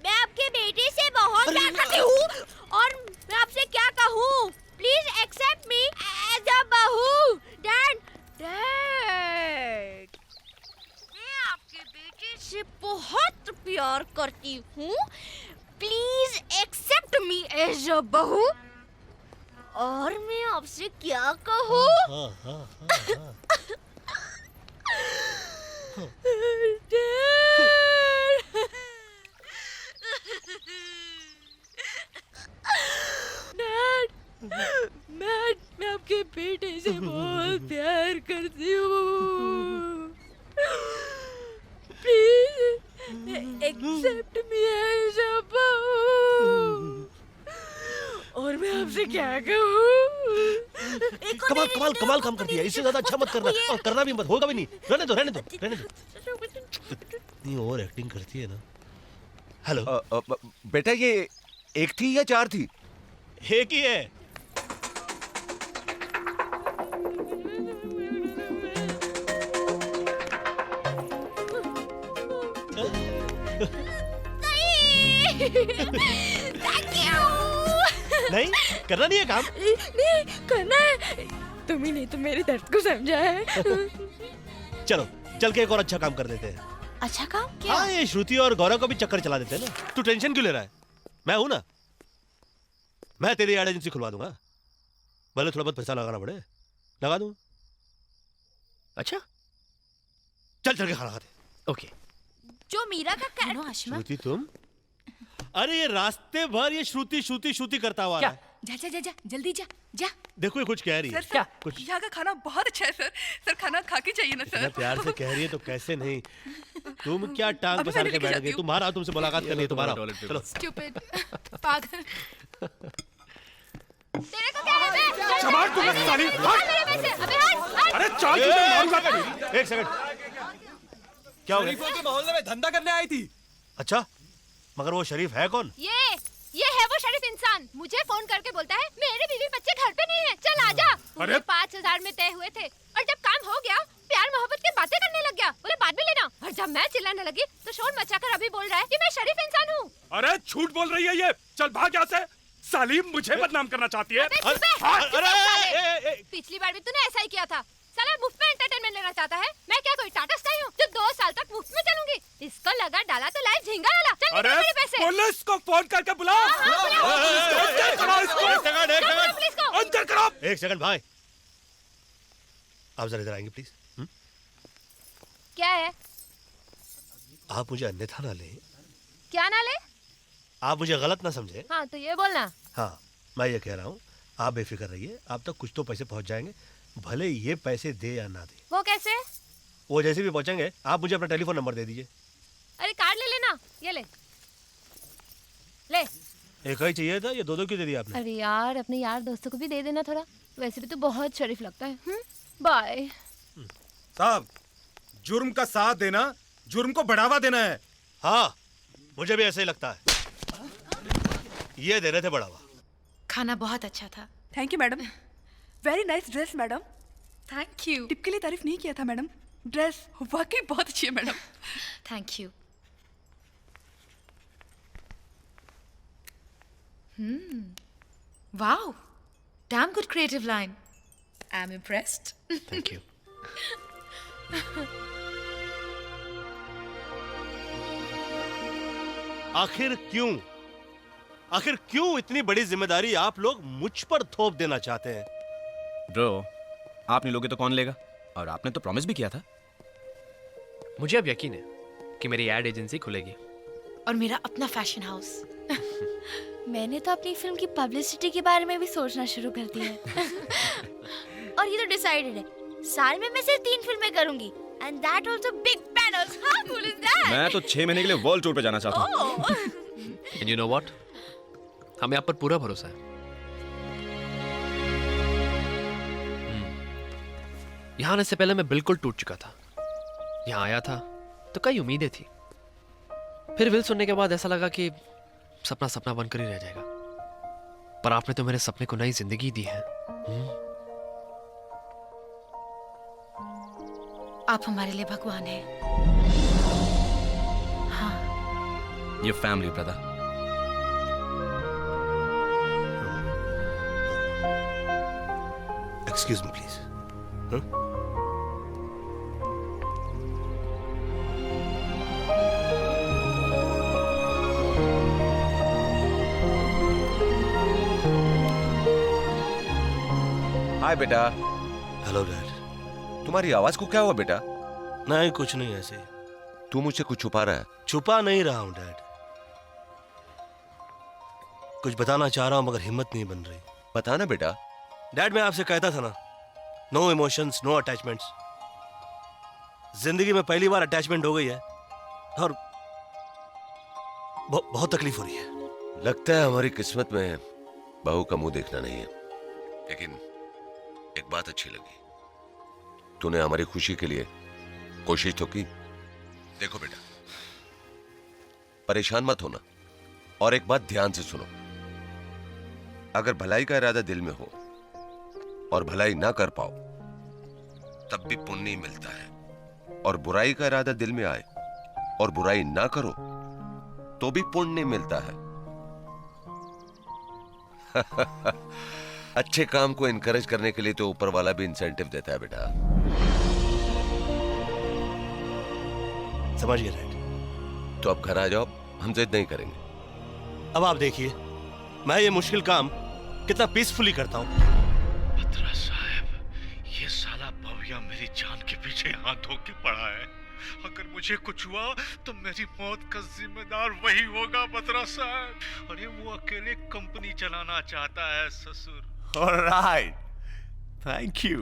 मैं आपके बेटे से बहुत प्यार करती हूँ और मैं आपसे क्या कहूँ? Please accept me as a बहू। डैड, मैं आपके बेटे से बहुत प्यार करती हूँ। Please accept me as a बहू। और मैं आपसे क्या कहूँ? डैड, मैं आपके बेटे से बहुत प्यार करती हूँ। Please accept me as a बहू। और मैं आपसे क्या कहूँ? कमाल काम करती है, इससे ज्यादा अच्छा मत करना और करना भी मत, होगा भी नहीं। रहने दो। इतनी ओवर एक्टिंग करती है ना। हेलो बेटा, ये एक थी या चार थी? एक ही है। नहीं करना नहीं है काम। नहीं करना है। तुम ही नहीं तो मेरे दर्द को समझा है। चलो चल के एक और अच्छा काम कर देते हैं। अच्छा काम क्या? हाँ, ये श्रुति और गौरव को भी चक्कर चला देते हैं ना। तू टेंशन क्यों ले रहा है? मैं हूं ना, मैं तेरी एड एजेंसी खुलवा दूंगा। भले थोड़ा बहुत पैसा लगाना पड़े, लगा दूंगा। अच्छा चल के खाना खाते। ओके। जो मीरा का श्रुति तुम? अरे ये रास्ते भर ये श्रुति करता हुआ जा जल्दी जा। देखो ये कुछ कह रही है। सर, कुछ यहाँ का खाना बहुत अच्छा है सर। सर खाना खा के चाहिए ना इतना सर। प्यार से कह रही है तो कैसे नहीं। तुम क्या टांग पसार के बैठ गई? तुम्हारा तुमसे मुलाकात करनी है, तुम्हारा। चलो स्टूपिड पागल। तेरे को क्या है बे? संभाल तू मत साली। अबे हट। अरे चल तुझे मारूंगा। एक सेकंड, क्या हो गया? शरीफों के मोहल्ले में धंधा करने आई थी। अच्छा, मगर वो शरीफ है कौन? ये है वो शरीफ इंसान। मुझे फोन करके बोलता है मेरे बीवी बच्चे घर पे नहीं है, चल आजा। अरे 5000 में तय हुए थे और जब काम हो गया प्यार मोहब्बत की बातें करने लग गया। बोले बाद में लेना। और जब मैं चिल्लाने लगी तो शोर मचाकर अभी बोल रहा है कि मैं शरीफ इंसान हूँ। अरे झूठ बोल रही है ये। चल भाग यहाँ से। साली मुझे बदनाम करना चाहती है। पिछली बार भी तूने ऐसा ही किया था। साला मुफ्त में एंटरटेनमेंट लेना चाहता है। मैं क्या कोई टाटा स्काई हूँ जो 2 साल तक मुफ्त में चलूंगी? इसको लगा डाला तो लाइफ झींगा वाला। चल निकल मेरे पैसे। पुलिस को फोन करके बुलाओ। अंदर करो। एक सेकंड भाई, आप जरा इधर आएंगे प्लीज। क्या है? आप मुझे अन्यथा ना ले। क्या ना ले? आप मुझे गलत ना समझे। हाँ तो ये बोलना। हाँ, मैं ये कह रहा हूँ, आप बेफिक्र रहिए, आप तक कुछ तो पैसे पहुंच जाएंगे, भले ये पैसे दे या ना दे। वो कैसे? वो जैसे भी पहुंचेंगे आप मुझे अपना टेलीफोन नंबर दे दीजिए। अरे कार्ड ले लेना, ये ले। एक ही चाहिए था, ये 2-2 क्यों दे दिया आपने? अरे यार, अपने यार दोस्तों को भी दे देना थोड़ा। वैसे भी तो बहुत शरीफ लगता है। बाय। साहब, जुर्म का साथ देना जुर्म को बढ़ावा देना है। हाँ, मुझे भी ऐसे ही लगता है। ये दे रहे थे बढ़ावा। खाना बहुत अच्छा था। Thank you madam. Very nice dress madam. Thank you. Tip के लिए तारीफ नहीं किया था मैडम, ड्रेस वाकई बहुत अच्छी है madam. Thank you. Wow, damn good creative line. I am impressed. Thank you. आखिर क्यों इतनी बड़ी जिम्मेदारी आप लोग मुझ पर थोप देना चाहते हैं? ब्रो, आप नहीं लोगे तो कौन लेगा? और आपने तो प्रॉमिस भी किया था। मुझे अब यकीन है कि मेरी एड एजेंसी खुलेगी। और मेरा अपना फैशन हाउस। मैंने तो अपनी फिल्म की पब्लिसिटी के बारे में भी सोचना शुरू कर दिया है। और ये तो डिसाइडेड है, साल में मैं सिर्फ 3 फिल्में करूंगी। And that also big banners. How cool is that? मैं तो 6 महीने के लिए वर्ल्ड टूर पे जाना चाहता हूँ। एंड यू नो व्हाट, हमें आप पर पूरा भरोसा है। यहाँ आने से पहले मैं बिल्कुल टूट चुका था। यहाँ आया था तो कई उम्मीदें थी, फिर विल सुनने के बाद ऐसा लगा कि सपना सपना बनकर ही रह जाएगा। पर आपने तो मेरे सपने को नई जिंदगी दी है। आप हमारे लिए भगवान हैं। हाँ। ये family brother. Excuse me please. Hi बेटा। Hello dad. तुम्हारी आवाज को क्या हुआ बेटा? नहीं, कुछ नहीं, ऐसे। तू मुझसे कुछ छुपा रहा है? छुपा नहीं रहा हूं डैड, कुछ बताना चाह रहा हूं मगर हिम्मत नहीं बन रही। बता ना बेटा। डैड, मैं आपसे कहता था ना, नो इमोशंस, नो अटैचमेंट्स। जिंदगी में पहली बार अटैचमेंट हो गई है और बहुत तकलीफ हो रही है। लगता है हमारी किस्मत में बहू का मुंह देखना नहीं है। लेकिन एक बात अच्छी लगी, तूने हमारी खुशी के लिए कोशिश तो की। देखो बेटा, परेशान मत होना और एक बात ध्यान से सुनो। अगर भलाई का इरादा दिल में हो और भलाई ना कर पाओ तब भी पुण्य ही मिलता है, और बुराई का इरादा दिल में आए और बुराई ना करो तो भी पुण्य मिलता है। अच्छे काम को इनकरेज करने के लिए तो ऊपर वाला भी इंसेंटिव देता है बेटा। समझ गया डैड। तो अब घर आ जाओ, हम जिद नहीं करेंगे। अब आप देखिए, मैं ये मुश्किल काम कितना पीसफुली करता हूँ। बत्रा साहब, ये साला भव्या मेरी जान के पीछे हाथ धो के पड़ा है। अगर मुझे कुछ हुआ तो मेरी मौत का जिम्मेदार वही होगा बत्रा साहब। अरे वो अकेले कंपनी चलाना चाहता है ससुर। Alright, thank you.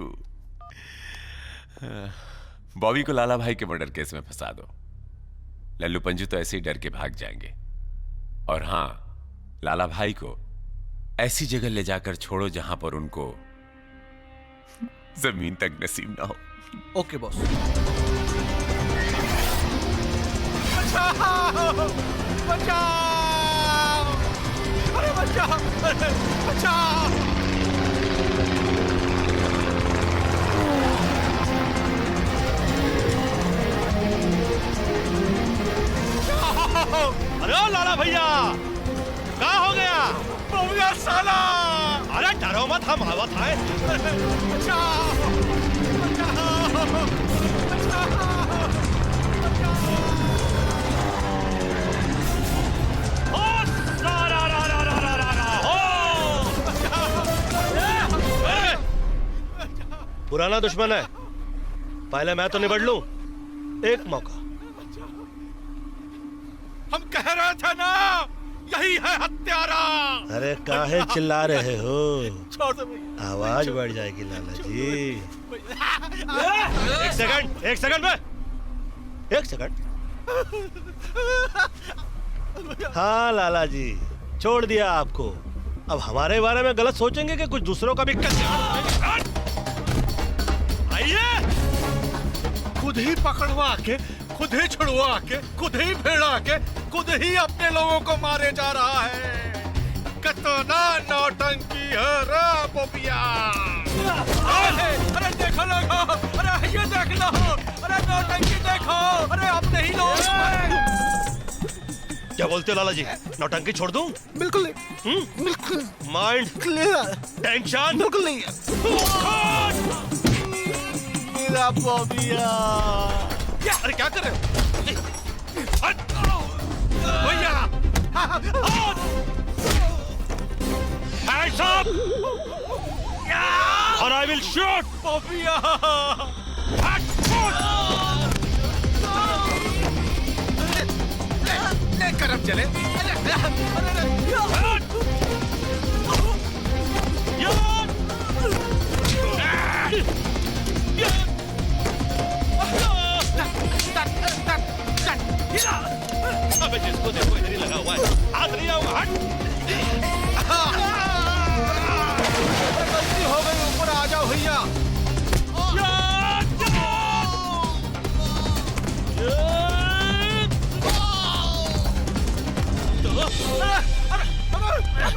बॉबी को लाला भाई के मर्डर केस में फंसा दो। लल्लू पंजू तो ऐसे ही डर के भाग जाएंगे। और हां, लाला भाई को ऐसी जगह ले जाकर छोड़ो जहां पर उनको जमीन तक नसीब ना हो। Okay boss. बचाओ! बचाओ! अरे बचाओ! बचाओ! अरे ओ लाला भैया, कहाँ हो गया? भव्या साला! अरे डरो मत, हम आवत हैं। बचाओ! बचाओ! पुराना दुश्मन है, पहले मैं तो निबड़ लूं। एक मौका। हम कह रहे थे ना, यही है हत्यारा। अरे काहे चिल्ला रहे हो? छोड़ दो भैया। आवाज बढ़ जाएगी लाला जी। एक सेकंड में, एक सेकंड। हाँ लाला जी, छोड़ दिया आपको। अब हमारे बारे में गलत सोचेंगे कि कुछ दूसरों का भी आइए, खुद ही पकड़वा के, खुद ही छुड़वा के, खुद ही भेड़ा के, खुद ही अपने लोगों को मारे जा रहा है। कितना नौटंकी है रे बोबिया। अरे देखो लोगो, अरे ये देख लो, अरे नहीं लो। क्या बोलते हो लाला जी? नौटंकी छोड़ दूं? बिल्कुल नहीं। बिल्कुल माइंड क्लियर। टेंशन बिल्कुल नहीं। मेरा बॉबिया। अरे क्या कर रहे हो? भैया हैंड्स अप और आई विल शूट। बॉबिया करम चले। अबे जिसको देखो इधर ही लगा हुआ है, हाथ नहीं आऊंगा। हट। गलती हो गई, ऊपर आ जाओ भैया।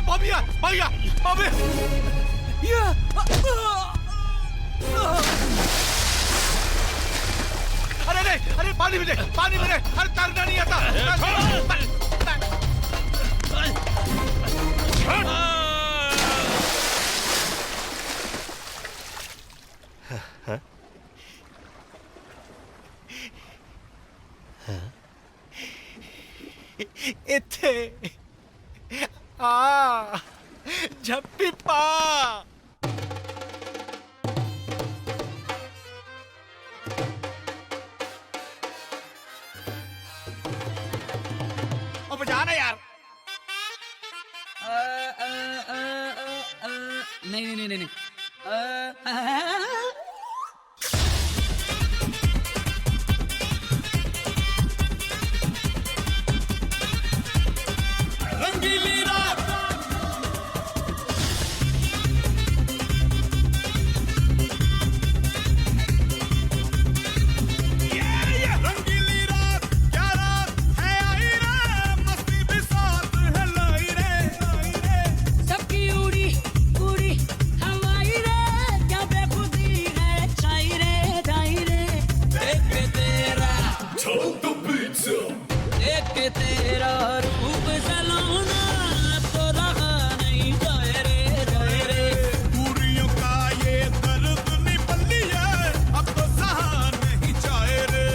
बॉबिया भैया बॉबिया। अरे नहीं, अरे पानी में दे, पानी में दे। अरे तैरना नहीं आता। इथे आ झप्पी पा। अब जाना यार। नहीं रंगीली रात। रंगीली रात, क्या रात है आई रे, मस्ती भी साथ है लाई रे। सबकी उड़ी उड़ी हवाई रे, क्या बेखुदी है छाई रे। देख के तेरा देख के तेरा रूप सलोना, तो रहा नहीं जाए रे। दूरियों का ये दर्द निपल लिया, अब तो सहा नहीं जाए रे।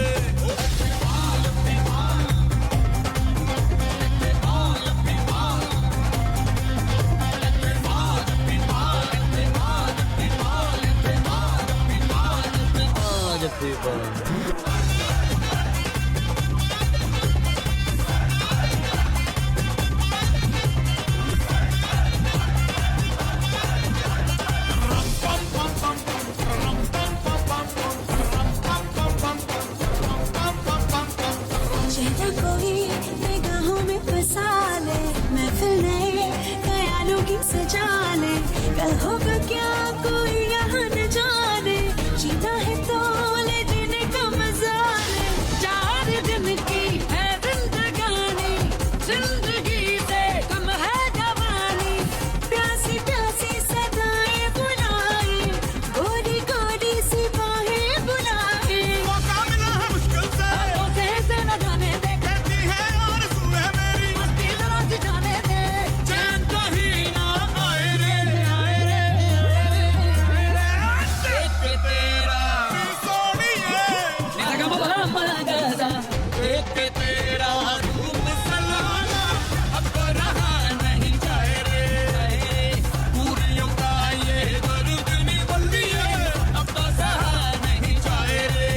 चेहरा कोई निगाहों में फंसा ले, महफिल नए ख्यालों की सजा ले। कल होगा क्या कोई यहाँ न जाने, जीना है तो ले जीने का मजा ले। 4 दिन की है जिंदगानी, जिंदगी से कम है जवानी। प्यासी प्यासी सदाएं बुलाए, गोरी गोरी सी बाहें बुलाए। मौका मिला है मुश्किल से, न जाने दे, कहती है आरज़ू है मेरी, मस्ती जरा सी जाने दे। चैन कहीं ना आए रे। देख के तेरा सोनिए देख के तेरा रूप सलाना, अब तो रहा नहीं जाए रे। दूरियों का ये दर्द निपल लिया, अब तो सहा नहीं जाए रे।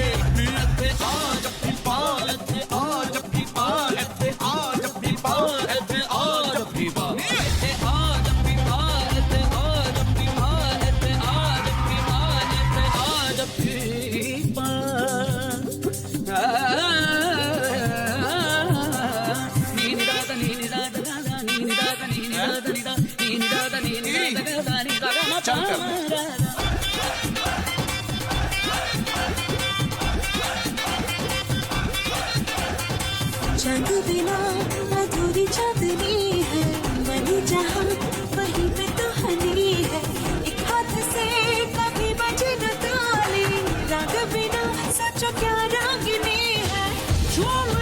इत्ते आ जब भी पाल, इत्ते आ जब भी पाल, इत्ते आ जब भी पाल, इत्ते आ जब भी पाल। ऐसे आ जब भी पाल, ऐसे आ जब भी पाल, ऐसे आ जब भी पाल, ऐसे आ जब भी पाल। नीनी दादा नीनी दादा दादा नीनी दादा नीनी दादा नीदा नीनी दादा नीनी दादा दादा नी दादा मा पा। चांद बिना अधूरी चांदनी है, वही जहाँ वहीं पे तो हनी है। एक हाथ से कभी बजे न ताली, राग बिना सचो क्या रागिनी है। झूम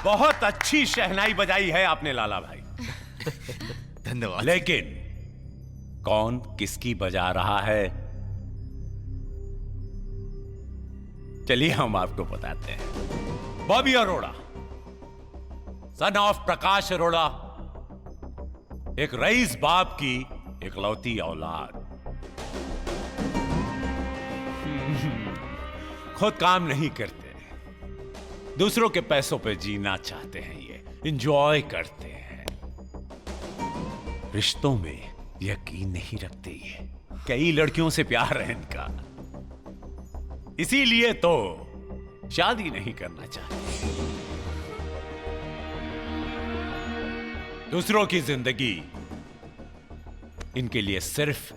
बहुत अच्छी शहनाई बजाई है आपने लाला भाई। धन्यवाद। लेकिन कौन किसकी बजा रहा है, चलिए हम आपको बताते हैं। बॉबी अरोड़ा, सन ऑफ प्रकाश अरोड़ा, एक रईस बाप की इकलौती औलाद, खुद काम नहीं करते, दूसरों के पैसों पे जीना चाहते हैं, ये एंजॉय करते हैं, रिश्तों में यकीन नहीं रखते, ये कई लड़कियों से प्यार है इनका, इसीलिए तो शादी नहीं करना चाहते। दूसरों की जिंदगी इनके लिए सिर्फ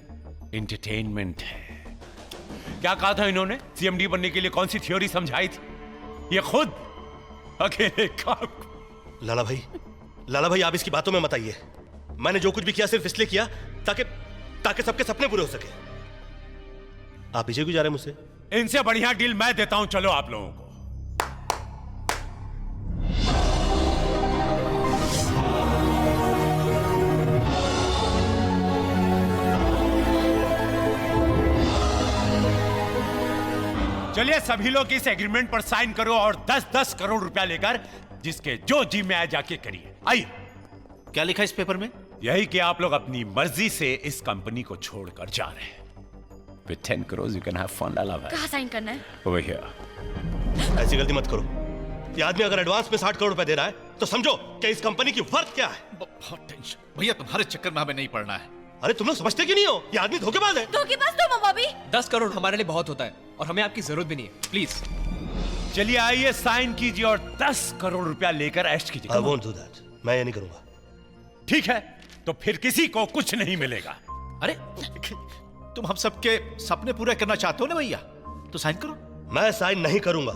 एंटरटेनमेंट है। क्या कहा था इन्होंने? सीएमडी बनने के लिए कौन सी थ्योरी समझाई थी? ये खुद अकेले काम। लाला भाई आप इसकी बातों में मत आइए। मैंने जो कुछ भी किया सिर्फ इसलिए किया ताकि सबके सपने पूरे हो सके। आप पीछे क्यों जा रहे हैं मुझसे? इनसे बढ़िया डील मैं देता हूं, चलो आप लोगों को। चलिए सभी लोग इस एग्रीमेंट पर साइन करो और 10-10 करोड़ रुपया लेकर जिसके जो जी में आए जाके करिए। आइए। क्या लिखा इस पेपर में? यही कि आप लोग अपनी मर्जी से इस कंपनी को छोड़कर जा रहे हैं। With 10 crores you can have fun, लाला भाई। कहाँ साइन करना है? Over here। ऐसी गलती मत करो। ये आदमी अगर एडवांस में 60 करोड़ रुपए दे रहा है तो समझो कि इस कंपनी की वर्थ क्या है। बहुत टेंशन भैया, तुम्हारे चक्कर में हमें नहीं पड़ना है। अरे तुम लोग समझते क्यों नहीं हो? ये आदमी धोखेबाज है। धोखेबाज तुम हो बॉबी। 10 करोड़ हमारे लिए बहुत होता है और हमें आपकी जरूरत भी नहीं है, प्लीज। चलिए आइए साइन कीजिए और 10 करोड़ रुपया लेकर ऐश कीजिए। I won't do that। मैं ये नहीं करूंगा। ठीक है, तो फिर किसी को कुछ नहीं मिलेगा। अरे तुम हम सबके सपने पूरे करना चाहते हो ना भैया, तो साइन करो। मैं साइन नहीं करूंगा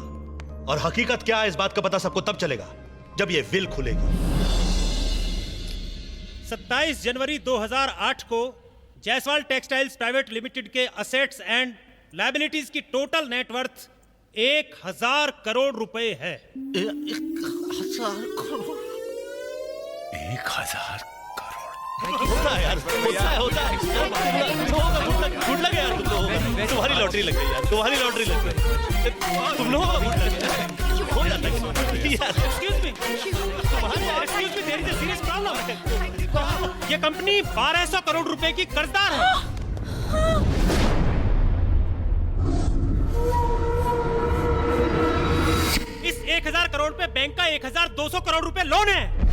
और हकीकत क्या है इस बात का पता सबको तब चलेगा जब ये विल खुलेगी। 27 जनवरी 2008 को जायसवाल टेक्सटाइल्स प्राइवेट लिमिटेड के असेट्स एंड लायबिलिटीज की टोटल नेटवर्थ 1000 करोड़ रुपए है। 1000 करोड़? 1000 होता है यार, होता है। गुड लक यार तुम लोगों को। तुम्हारी लॉटरी लग गई यार, तुम्हारी लॉटरी लग गई। तुम लोगों का गुड लक है। हो जाता है यार। Excuse me, there is a serious problem. ये कंपनी 1200 करोड़ रुपए की कर्जदार है। इस 1000 करोड़ पे बैंक का 1200 करोड़ रुपए लोन है।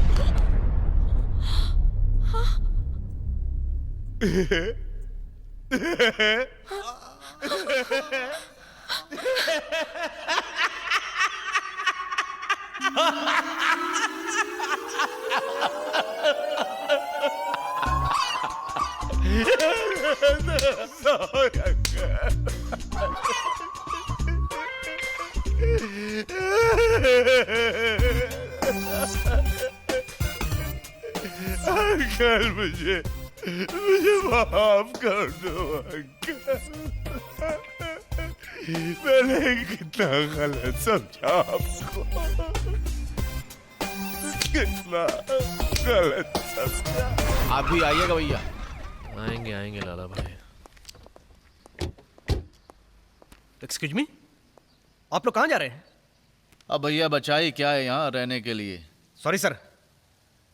अंकल मुझे माफ कर दो अंकल। मैंने कितना गलत समझा आपको, कितना गलत समझा। आप भी आइएगा भैया। आएंगे लाला भाई। एक्सक्यूज मी, आप लोग कहाँ जा रहे हैं? अब भैया बचाई क्या है यहाँ रहने के लिए। सॉरी सर,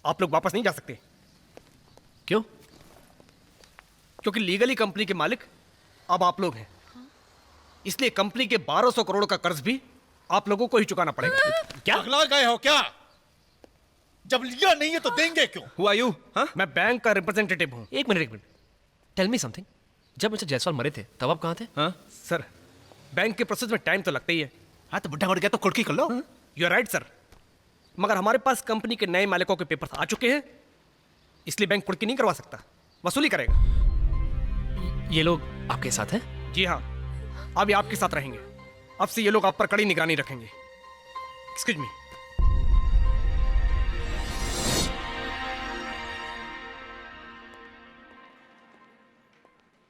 आप लोग वापस नहीं जा सकते। क्यों? क्योंकि लीगली कंपनी के मालिक अब आप लोग हैं, इसलिए कंपनी के 1200 करोड़ का कर्ज भी आप लोगों को ही चुकाना पड़ेगा। क्या अगला गए हो क्या? जब लिया नहीं है तो देंगे क्यों? Who are you? मैं बैंक का रिप्रेजेंटेटिव हूँ। एक मिनट टेल मी समथिंग। जब मिस्टर जायसवाल मरे थे तब आप कहाँ थे? हाँ सर, बैंक के प्रोसेस में टाइम तो लगता ही है। हाँ तो बुढ़ा मर गया तो कुर्की कर लो। यू आर राइट सर, मगर हमारे पास कंपनी के नए मालिकों के पेपर आ चुके हैं, इसलिए बैंक कुर्की नहीं करवा सकता, वसूली करेगा। ये लोग आपके साथ हैं? जी हाँ, अब ये आपके साथ रहेंगे। अब से ये लोग आप पर कड़ी निगरानी रखेंगे। Excuse me.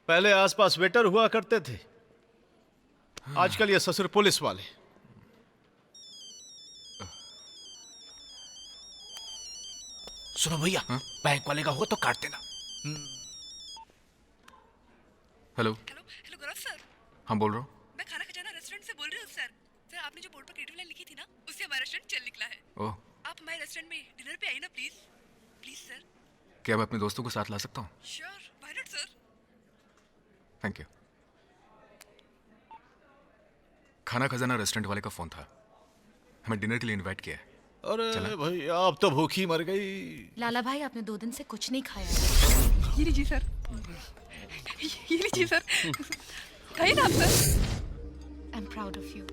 पहले आसपास वेटर हुआ करते थे, आजकल ये ससुर पुलिस वाले। सुनो भैया, बैंक वाले का हो तो काट देना। हेलो हेलो गौरव सर, हाँ बोल रहा हूँ। मैं खाना खजाना रेस्टोरेंट से बोल रही हूँ सर आपने जो बोर्ड पर क्रिएटिव लाइन लिखी थी ना, उससे हमारा रेस्टोरेंट चल निकला है। ओह, आप हमारे रेस्टोरेंट में डिनर पे आइए ना प्लीज प्लीज सर। क्या मैं अपने दोस्तों को साथ ला सकता हूँ? Sure, why not sir. Thank you. खाना खजाना रेस्टोरेंट वाले का फोन था, हमें डिनर के लिए इनवाइट किया है। अरे भैया अब तो भूखी मर गई। लाला भाई आपने 2 दिन से कुछ नहीं खाया। ये लीजिए सर, ये लीजिए सर, खाइए ना आप sir. I am proud of you.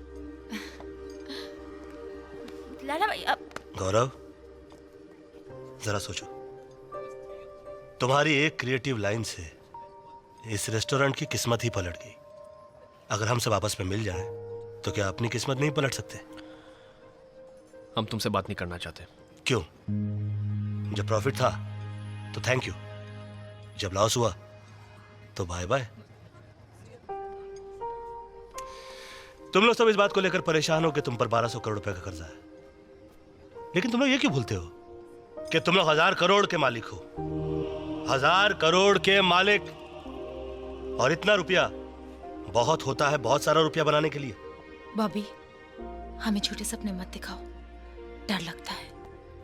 Lala भाई अब गौरव, जरा सोचो, तुम्हारी एक क्रिएटिव लाइन से इस रेस्टोरेंट की किस्मत ही पलट गई। अगर हम सब आपस में मिल जाएं, तो क्या अपनी किस्मत नहीं पलट सकते? हम तुमसे बात नहीं करना चाहते। क्यों? जब प्रॉफिट था तो थैंक यू, जब लॉस हुआ तो बाय बाय। तुम लोग सब इस बात को लेकर परेशान हो कि तुम पर 1200 करोड़ रुपए का कर्जा है, लेकिन तुम लोग ये क्यों भूलते हो कि तुम लोग 1000 करोड़ के मालिक हो। 1000 करोड़ के मालिक, और इतना रुपया बहुत होता है बहुत सारा रुपया बनाने के लिए। बॉबी, हमें छोटे सपने मत दिखाओ, डर लगता है।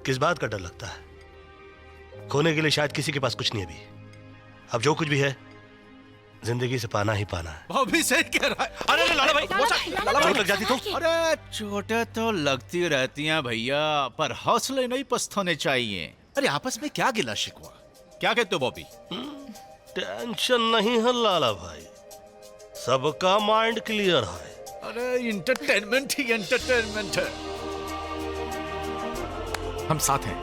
किस बात का डर लगता है? खोने के लिए शायद किसी के पास कुछ नहीं अभी। अब जो कुछ भी है जिंदगी से पाना ही पाना है। भाभी सही कह रहा है। अरे लाला भाई, चोट लग जाती तो? अरे चोटें तो लगती रहती हैं भैया, पर हौसले नहीं पछताने चाहिए। अरे आपस में क्या गिला शिकवा, क्या कहते हो बॉबी? टेंशन नहीं है लाला भाई, सबका माइंड क्लियर है। अरे इंटरटेनमेंट ही इंटरटेनमेंट है। हम साथ हैं।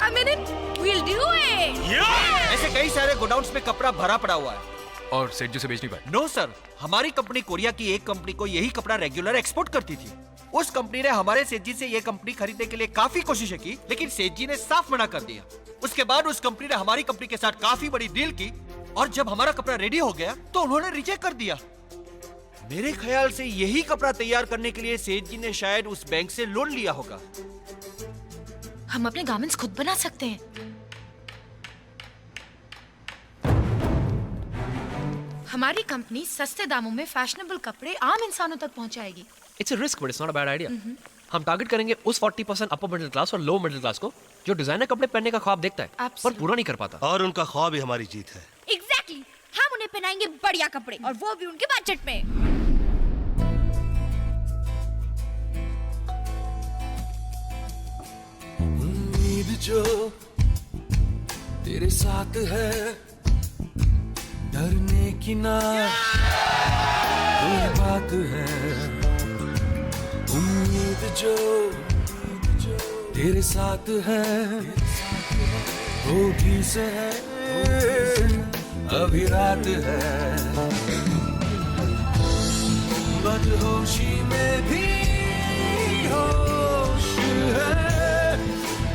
I mean it, we'll do it. ऐसे कई सारे गोडाउन्स में कपड़ा भरा पड़ा हुआ है और सेठ जी से बेच नहीं पाए। नो सर, हमारी कंपनी कोरिया की एक कंपनी को यही कपड़ा रेगुलर एक्सपोर्ट करती थी। उस कंपनी ने हमारे सेठ जी से ये कंपनी खरीदने के लिए काफी कोशिशें की, लेकिन सेठ जी ने साफ मना कर दिया। उसके बाद उस कंपनी ने हमारी कंपनी के साथ काफी बड़ी डील की, और जब हमारा कपड़ा रेडी हो गया तो उन्होंने रिजेक्ट कर दिया। मेरे ख्याल से यही कपड़ा तैयार करने के लिए सेठ जी ने शायद उस बैंक से लोन लिया होगा। हम अपने गारमेंट्स खुद बना सकते हैं। हमारी कंपनी सस्ते दामों में फैशनेबल कपड़े आम इंसानों तक पहुंचाएगी। It's a risk but it's not a bad idea. हम टारगेट करेंगे उस 40% अपर मिडिल क्लास और लो मिडिल क्लास को जो डिजाइनर कपड़े पहनने का ख्वाब देखता है पर पूरा नहीं कर पाता। और उनका ख्वाब ही हमारी जीत है। Exactly. हम उन्हें पहनाएंगे बढ़िया कपड़े, और वो भी उनके बजट में। उम्मीद जो तेरे साथ है, डरने की ना कोई बात है। उम्मीद जो तेरे साथ है, होगी से है अभी रात है। बदहोशी में भी होश है,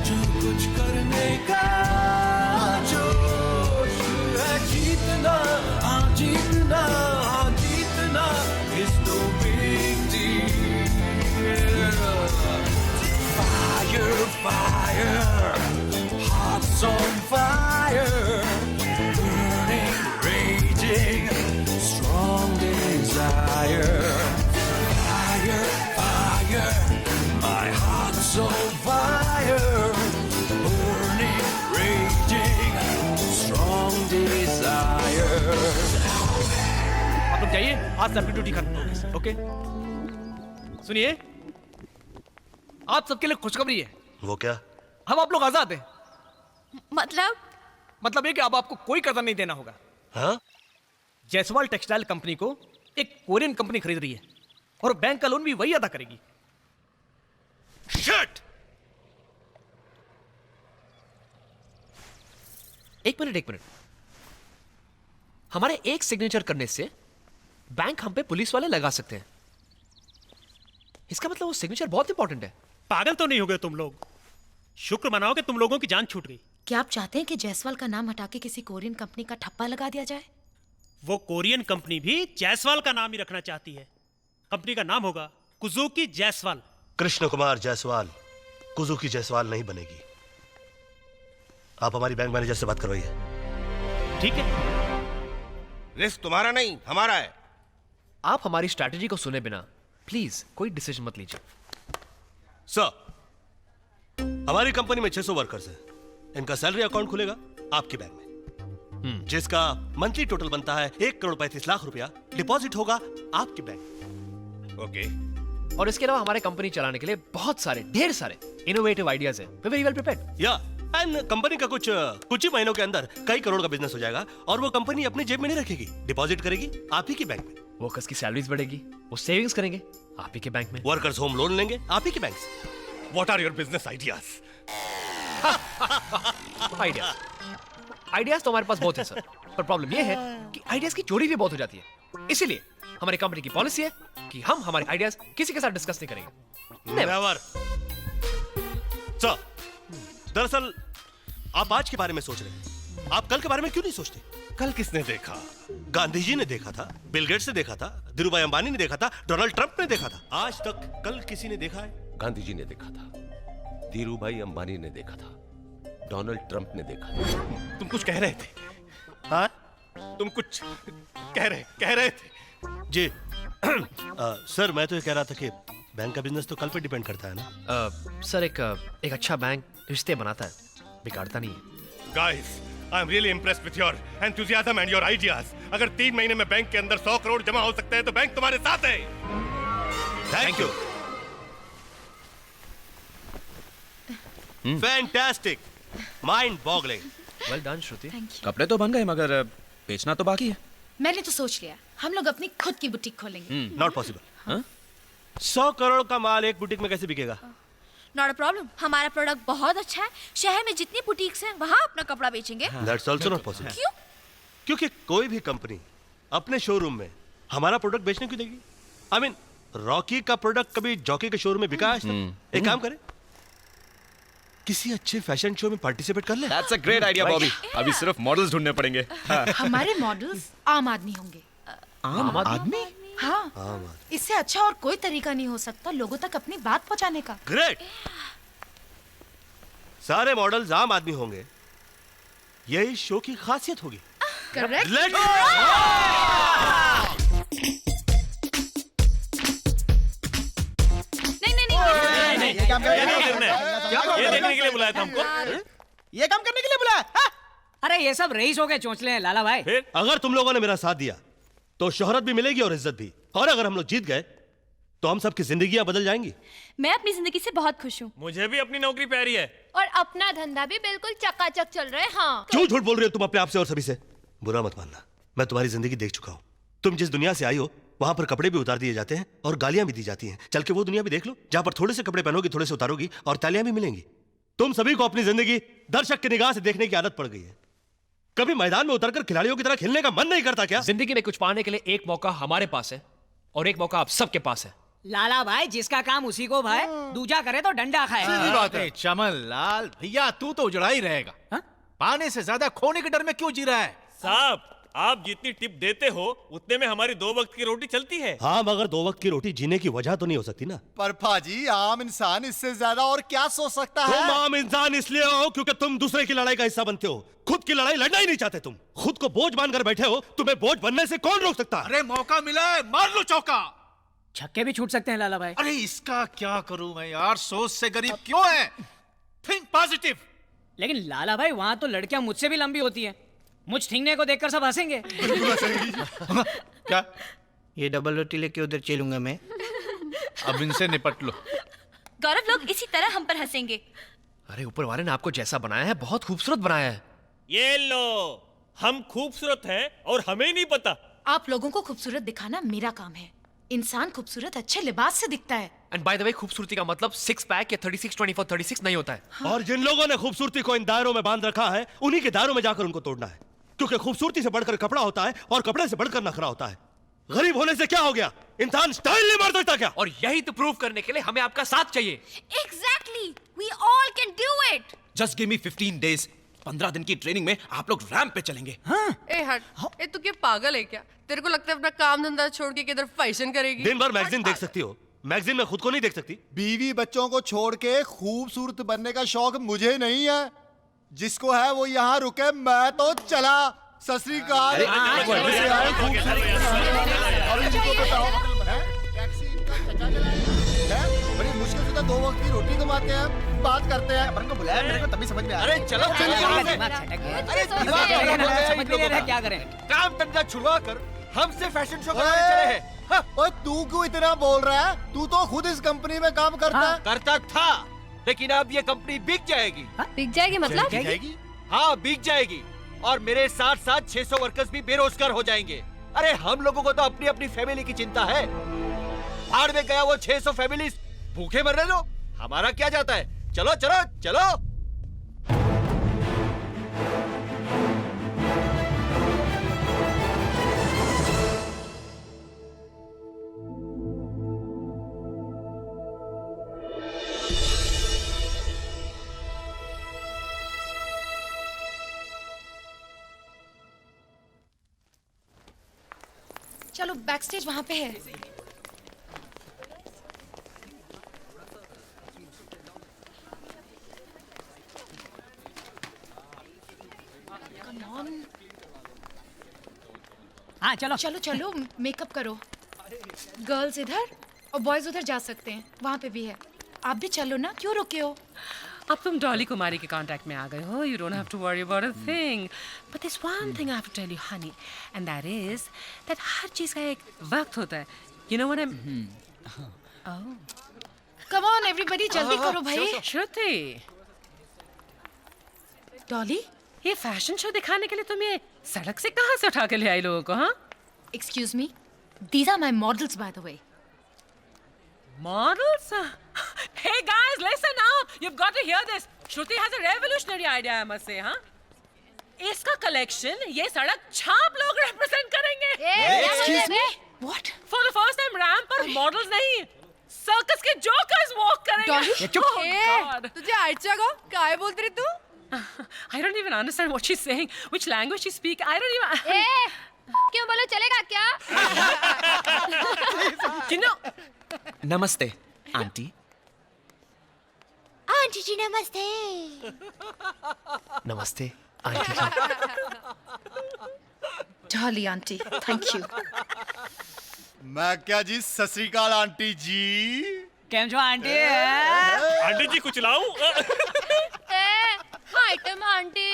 जो कुछ करने का जोश है। जीतना जीतना जीतना is no big deal। Fire, fire, hearts on fire, burning, raging, strong desire। Fire, fire, my heart's on fire, burning, raging, strong desire। आप लोग जाइए, आज सबकी ड्यूटी खत्म होगी। ओके, सुनिए, आप सबके लिए खुशखबरी है। वो क्या? हम आप लोग आजाद हैं। मतलब ये कि अब आपको कोई कर्जा नहीं देना होगा। हाँ? जायसवाल टेक्सटाइल कंपनी को एक कोरियन कंपनी खरीद रही है, और बैंक का लोन भी वही अदा करेगी। Shit! एक मिनट, हमारे एक सिग्नेचर करने से बैंक हम पे पुलिस वाले लगा सकते हैं। इसका मतलब वो सिग्नेचर बहुत इंपॉर्टेंट है। पागल तो नहीं हो गए तुम लोग? शुक्र मनाओ कि तुम लोगों की जान छूट गई। क्या आप चाहते हैं कि जायसवाल का नाम हटा के किसी कोरियन कंपनी का ठप्पा लगा दिया जाए? वो कोरियन कंपनी भी जायसवाल का नाम ही रखना चाहती है। कंपनी का नाम होगा कुजुकी जायसवाल। कृष्ण कुमार जायसवाल कुजुकी जायसवाल नहीं बनेगी। आप हमारी बैंक मैनेजर से बात करवाइए। ठीक है, रिस्क तुम्हारा नहीं हमारा है। आप हमारी स्ट्रैटेजी को सुने बिना प्लीज कोई डिसीजन मत लीजिए। सर, हमारी कंपनी में 600 वर्कर्स हैं। इनका सैलरी अकाउंट खुलेगा आपके बैंक में, जिसका मंथली टोटल बनता है 1,35,00,000 रुपया। डिपॉजिट होगा आपके बैंक। ओके। और इसके अलावा हमारे कंपनी चलाने के लिए बहुत सारे, ढेर सारे इनोवेटिव आइडियाज हैं। We very well prepared. या एंड कंपनी का कुछ ही महीनों के अंदर कई करोड़ का बिजनेस हो जाएगा और वो कंपनी अपनी जेब में नहीं रखेगी, डिपॉजिट करेगी आप ही के बैंक में। वर्कर्स की सैलरीज बढ़ेगी, वो सेविंग्स करेंगे आप ही के बैंक में। वर्कर्स होम लोन लेंगे आप ही के बैंक से। What are your business ideas? Ideas तो हमारे पास बहुत है सर, पर प्रॉब्लम ये है कि आइडियाज की चोरी भी बहुत हो जाती है। इसीलिए हमारी कंपनी की पॉलिसी है कि हम हमारे आइडियाज किसी के साथ डिस्कस नहीं करेंगे। नेवर। सर, दरअसल आप आज के बारे में सोच रहे हैं, आप कल के बारे में क्यों नहीं सोचते? कल किसने देखा? गांधी जी ने देखा था, बिल गेट्स ने देखा था, धीरूभाई अंबानी ने देखा था, डोनाल्ड ट्रंप ने देखा था। आज तक कल किसी ने देखा है? गांधी जी ने देखा था, धीरूभाई अंबानी ने देखा था, डोनाल्ड ट्रंप ने देखा था। तुम कुछ कह रहे थे? हाँ, तुम कुछ कह रहे थे? जी सर, मैं तो ये कह रहा था कि बैंक का बिजनेस तो कल पे डिपेंड करता है ना। सर एक अच्छा बैंक रिश्ते बनाता है, बिगाड़ता नहीं है। Guys, I am really impressed with your enthusiasm and your ideas. अगर 3 महीने में बैंक के अंदर 100 करोड़ जमा हो सकते हैं तो बैंक तुम्हारे साथ है। Thank you. Fantastic, mind boggling. Well done Shruti. कपड़े तो बन गए मगर बेचना तो बाकी है। मैंने तो सोच लिया, हम लोग अपनी खुद की बुटीक खोलेंगे। Not possible. 100 करोड़ का माल एक बुटीक में कैसे बिकेगा? नॉट अ प्रॉब्लम, हमारा प्रोडक्ट बहुत अच्छा है। शहर में जितनी बुटीक्स हैं वहाँ अपना कपड़ा बेचेंगे। That's also not possible. क्यों? क्योंकि कोई भी कंपनी अपने शोरूम में हमारा प्रोडक्ट बेचने क्यों देगी? आई मीन, रॉकी का प्रोडक्ट कभी जॉकी के शोरूम में बिका आज तक? एक काम करें, किसी अच्छे फैशन शो में पार्टिसिपेट कर ले। That's a great idea, Bobby. अभी सिर्फ मॉडल्स ढूंढने पड़ेंगे। हमारे मॉडल्स आम आदमी होंगे। आम आदमी? हाँ, इससे अच्छा और कोई तरीका नहीं हो सकता लोगों तक अपनी बात पहुंचाने का। ग्रेट। सारे मॉडल्स आम आदमी होंगे, यही शो की खासियत होगी। करेक्ट। नहीं, ये काम देखने के लिए बुलाया था हमको। ये काम करने के लिए बुलाया? अरे ये सब रईस हो गए चोंचले हैं लाला भाई। अगर तुम लोगों ने मेरा साथ दिया तो शोहरत भी मिलेगी और इज्जत भी। और अगर हम लोग जीत गए तो हम सबकी जिंदगियां बदल जाएंगी। मैं अपनी जिंदगी से बहुत खुश हूँ। मुझे भी अपनी नौकरी प्यारी है और अपना धंधा भी बिल्कुल चकाचक चल रहा है। हाँ। क्यों झूठ बोल रहे हो तुम अपने आप से और सभी से? बुरा मत मानना, मैं तुम्हारी जिंदगी देख चुका हूँ। तुम जिस दुनिया से आई हो वहां पर कपड़े भी उतार दिए जाते हैं और गालियां भी दी जाती हैं। चल के वो दुनिया भी देख लो जहां पर थोड़े से कपड़े पहनोगी, थोड़े से उतारोगी और तालियां भी मिलेंगी। तुम सभी को अपनी जिंदगी दर्शक की निगाह से देखने की आदत पड़ गई है। कभी मैदान में उतरकर खिलाड़ियों की तरह खेलने का मन नहीं करता क्या? जिंदगी में कुछ पाने के लिए एक मौका हमारे पास है और एक मौका आप सबके पास है। लाला भाई, जिसका काम उसी को भाई, दूजा करे तो डंडा खाए। सीधी बात है। चमन लाल भैया, तू तो उजड़ा ही रहेगा। पाने से ज्यादा खोने के डर में क्यों जी रहा है? साहब, आप जितनी टिप देते हो उतने में हमारी 2 वक्त की रोटी चलती है। हाँ, मगर 2 वक्त की रोटी जीने की वजह तो नहीं हो सकती ना। पर भाजी, आम इंसान इससे ज्यादा और क्या सोच सकता है? तुम आम इंसान इसलिए हो क्योंकि तुम दूसरे की लड़ाई का हिस्सा बनते हो, खुद की लड़ाई लड़ना ही नहीं चाहते। तुम खुद को बोझ मानकर बैठे हो, तुम्हें बोझ बनने से कौन रोक सकता? अरे मौका मिला है, मार लो चौका। छक्के भी छूट सकते हैं लाला भाई। अरे इसका क्या करूं मैं यार, सोच से गरीब क्यों है? Think positive. लेकिन लाला भाई, वहाँ तो लड़कियां मुझसे भी लंबी होती हैं। मुझ ठिंगने को देखकर सब हंसेंगे। क्या? ये डबल रोटी लेके उधर चलूंगा मैं। अब इनसे निपट लो। गौरव, लोग इसी तरह हम पर हंसेंगे। अरे ऊपर वाले ने आपको जैसा बनाया है बहुत खूबसूरत बनाया है। ये लो, हम खूबसूरत हैं और हमें नहीं पता। आप लोगों को खूबसूरत दिखाना मेरा काम है। इंसान खूबसूरत अच्छे लिबास से दिखता है। एंड बाय द वे, खूबसूरती का मतलब 6 पैक या 36, 24, 36 नहीं होता है। और जिन लोगों ने खूबसूरती को इन दायरों में बांध रखा है, उन्हीं के दायरों में जाकर उनको तोड़ना है। क्योंकि खूबसूरती से बढ़कर कपड़ा होता है और कपड़े से बढ़कर नखरा होता है। गरीब होने से क्या हो गया? इंसान स्टाइल नहीं मार सकता क्या? और यही तो प्रूव करने के लिए हमें आपका साथ चाहिए। Exactly, we all can do it. Just give me 15 days. 15 दिन की ट्रेनिंग में आप लोग रैंप पे चलेंगे। ए हट, ए तू क्या पागल है क्या? तेरे को लगता है अपना काम धंधा छोड़ के किधर फैशन करेगी? दिन भर मैगजीन देख सकती हो, मैगजीन में खुद को नहीं देख सकती। बीवी बच्चों को छोड़ के खूबसूरत बनने का शौक मुझे नहीं है। जिसको है वो यहाँ रुके, मैं तो चला। सत श्री अकाल। बड़ी मुश्किल से तो 2 वक्त की रोटी कमाते हैं, बात करते हैं। अपन को बुलाया मेरे को तभी समझ में आया। अरे चलो क्या करें? काम धंधा छुड़वा कर हमसे फैशन शो करवाने चले हैं। ओए तू क्यों इतना बोल रहा है? तू तो खुद इस कंपनी में काम करता है। करता था, लेकिन अब ये कंपनी बिक जाएगी। बिक जाएगी मतलब? हाँ बिक जाएगी, और मेरे साथ साथ 600 वर्कर्स भी बेरोजगार हो जाएंगे। अरे हम लोगों को तो अपनी अपनी फैमिली की चिंता है। भाड़ में गया वो 600 फैमिलीज, भूखे मरने दो, हमारा क्या जाता है। चलो चलो चलो। चलो बैक स्टेज वहाँ पे है। हाँ चलो चलो चलो मेकअप करो। गर्ल्स इधर और बॉयज उधर जा सकते हैं, वहाँ पे भी है। आप भी चलो ना, क्यों रुके हो? अब तुम डॉली कुमारी के कांटेक्ट में आ गए हो। You don't have to worry about a thing, but this one thing I have to tell you honey, and that is that हर चीज का एक वक्त होता है। You know what I am. Come on everybody, जल्दी करो भाई। श्रुति, डॉली, ये फैशन शो दिखाने के लिए तुम ये सड़क से कहाँ से उठा के ले आई लोगों को? हाँ, excuse me, these are my models by the way. Models? Hey guys, listen now. You've got to hear this. Shruti has a revolutionary idea, I must say, huh? इसका कलेक्शन ये सड़क छाप लोग रिप्रेजेंट करेंगे। Excuse me? What? For the first time ramp पर models नहीं, circus के jokers walk करेंगे। God. तुझे आइचा को काय बोलती रही तू? I don't even understand what she's saying. Which language she speak? I don't even. क्यों बोलो, चलेगा क्या? You know. नमस्ते आंटी। आंटी जी नमस्ते। नमस्ते आंटी जी। Dolly aunty, thank you. मैं क्या जी, सत श्री अकाल आंटी जी। केम जो आंटी? आंटी जी कुछ लाऊं? Item aunty.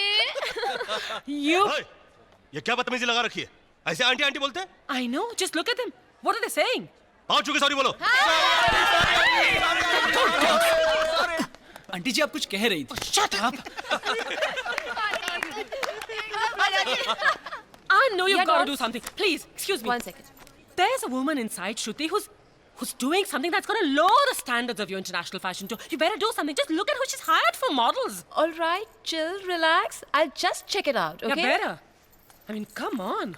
ये क्या बदतमीजी लगा रखी है? ऐसे आंटी आंटी बोलते हैं? I know. Just look at them. What are they saying? आओ चुके सॉरी बोलो। आंटी जी आप कुछ कह रही थी। Shut up. I know you've got to do something. Please, excuse me. 1 second. There's a woman inside, Shruti, who's doing something that's going to lower the standards of your international fashion show. You better do something. Just look at who she's hired for models. All right, chill, relax. I'll just check it out, okay? Yeah, better. I mean, come on.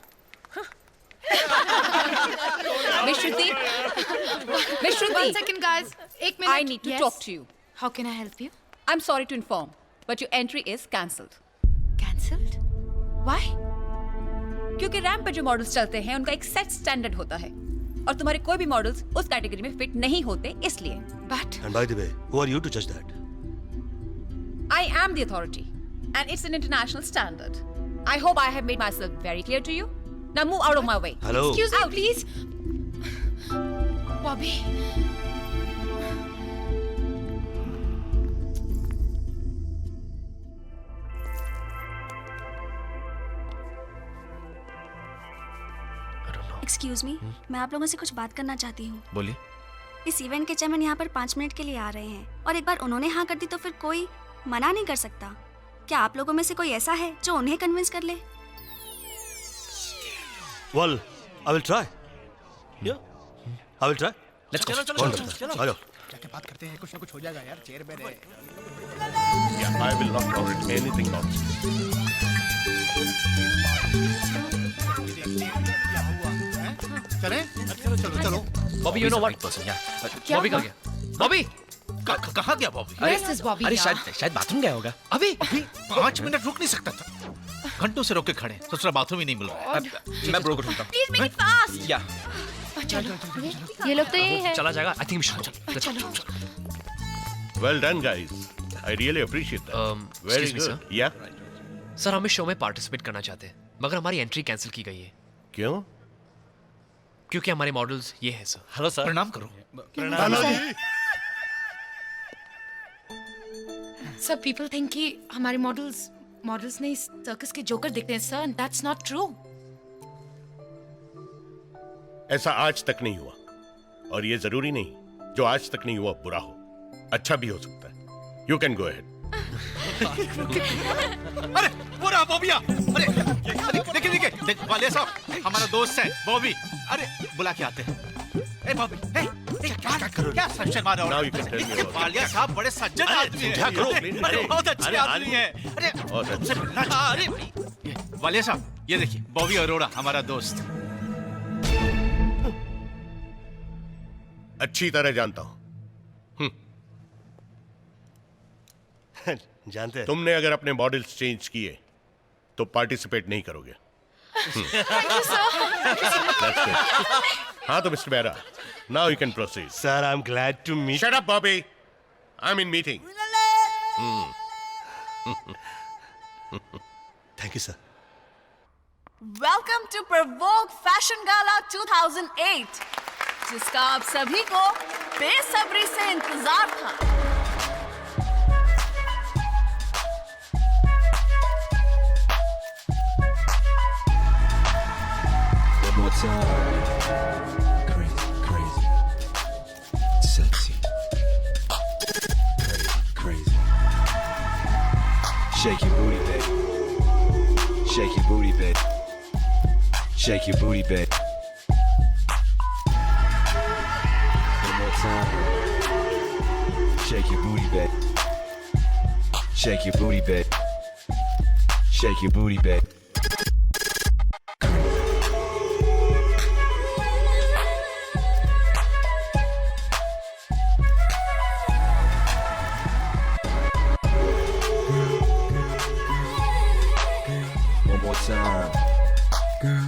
Miss Shruti. Miss Shruti. 1 second, guys. 1 minute. I need to talk to you. How can I help you? I'm sorry to inform, but your entry is cancelled. Cancelled? Why? क्योंकि ramp पर जो models चलते हैं उनका एक set standard होता है और तुम्हारे कोई भी मॉडल्स उस कैटेगरी में फिट नहीं होते, इसलिए। But And by the way, who are you to judge that? I am the authority, and it's an international standard. I hope I have made myself very clear to you. Now move out of my way. Hello. excuse me, please. Bobby. Excuse me, मैं आप लोगों से कुछ बात करना चाहती हूँ। बोलिए। इस इवेंट के चेयरमैन यहाँ पर 5 मिनट के लिए आ रहे हैं और एक बार उन्होंने हाँ कर दी तो फिर कोई मना नहीं कर सकता। क्या आप लोगों में से कोई ऐसा है जो उन्हें कन्विंस कर ले? Well, I will try. Yeah, I will try. Let's go. चलो। आ जाओ। जाके बात करते हैं, कुछ ना कुछ हो जाएगा यार, चेयर पे रहे। Yeah, I will not tolerate anything nonsense. चलें? चलो चलो चलो। Bobby, you know what? Bobby कहाँ गया? बॉबी कहाँ गया बॉबी? अरे शायद बाथरूम गया होगा। अभी 5 मिनट रुक नहीं सकता था। घंटों से रोके खड़े, सोच बाथरूम ही नहीं मिल रहा है। मैं ब्रो को ढूंढता हूँ। Please make it fast. या ये लोग तो यही है। चला जाएगा। आई थिंक चलो। Well done, guys. I really appreciate that. Very excuse me, good. sir. Yeah. Sir हम इस शो में पार्टिसिपेट करना चाहते हैं मगर हमारी एंट्री कैंसिल की गई है। क्यों? क्योंकि हमारे मॉडल्स ये हैं सर। Hello sir. प्रणाम करो। सर पीपल थिंक कि हमारे मॉडल्स ने सर्कस के जोकर दिखते हैं sir, and that's not true. ऐसा आज तक नहीं हुआ और ये जरूरी नहीं जो आज तक नहीं हुआ बुरा हो, अच्छा भी हो सकता है। You can go ahead. अरे पूरा बॉबिया, अरे देखिए देख वालिया साहब हमारा दोस्त है बॉबी। अरे बुला के आते हैं। ए बॉबी, क्या सज्जन मारा Now you can tell me about Walia साहब बड़े सज्जन आदमी हैं। समझा करो, अरे बहुत अच्छे आदमी हैं। अरे अरे वालिया साहब ये देखिए बॉबी अरोड़ा हमारा दोस्त। अच्छी तरह जानता हूं। जानते हैं तुमने अगर अपने मॉडल्स चेंज किए तो पार्टिसिपेट नहीं करोगे। हाँ तो mister Bera, now you can proceed. Sir I am glad to meet. Shut up Bobby, I am in meeting. Thank you sir. Welcome to Provoke fashion gala 2008, जिसका आप सभी को बेसब्री से इंतजार था। One more time. Crazy. Sexy. Crazy. Shake your booty, baby. Shake your booty, baby. Shake your booty, baby. One more time. Shake your booty, baby. Shake your booty, baby. Shake your booty, baby. One more time. Girl.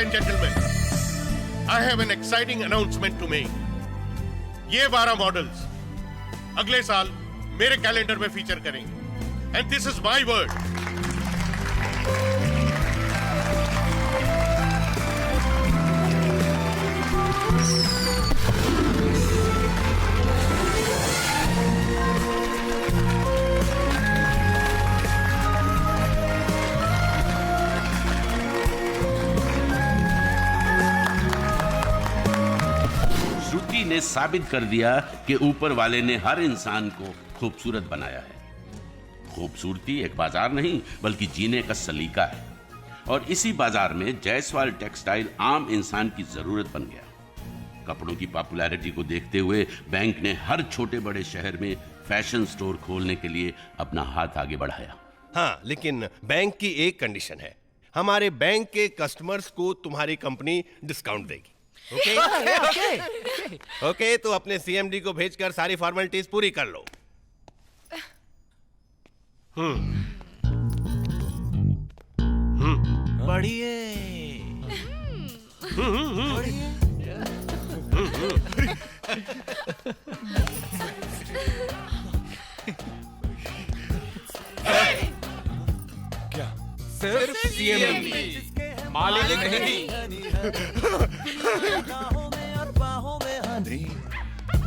And gentleman, I have an exciting announcement to make. ये 12 models अगले साल मेरे calendar में feature करेंगे, and this is my word. Shruti ने साबित कर दिया कि ऊपर वाले ने हर इंसान को खूबसूरत बनाया है। खूबसूरती एक बाजार नहीं बल्कि जीने का सलीका है, और इसी बाजार में जायसवाल टेक्सटाइल आम इंसान की जरूरत बन गया। कपड़ों की पॉपुलैरिटी को देखते हुए बैंक ने हर छोटे बड़े शहर में फैशन स्टोर खोलने के लिए अपना हाथ आगे बढ़ाया। हाँ, लेकिन बैंक की एक कंडीशन है, हमारे बैंक के कस्टमर्स को तुम्हारी कंपनी डिस्काउंट देगी। ओके, तो अपने सीएमडी को भेजकर सारी फॉर्मेलिटीज पूरी कर लो। बढ़िए। क्या सिर्फ सीएमडी, मालिक नहीं।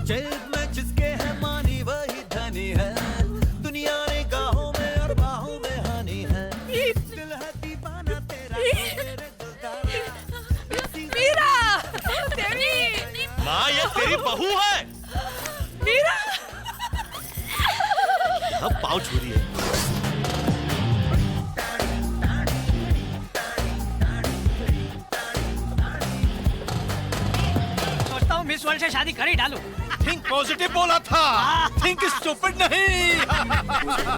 जेब में जिसके है मानी वही धनी है, दुनिया ने गाहों में और बाहों में हानि है। दिल है दीवाना तेरा, मीरा, देवी। माँ, ये तेरी बहू है। मीरा। अब पाँव छू रही है। मिस वर्ल्ड से शादी कर ही डालू। थिंक पॉजिटिव बोला था, थिंक स्टूपिड नहीं।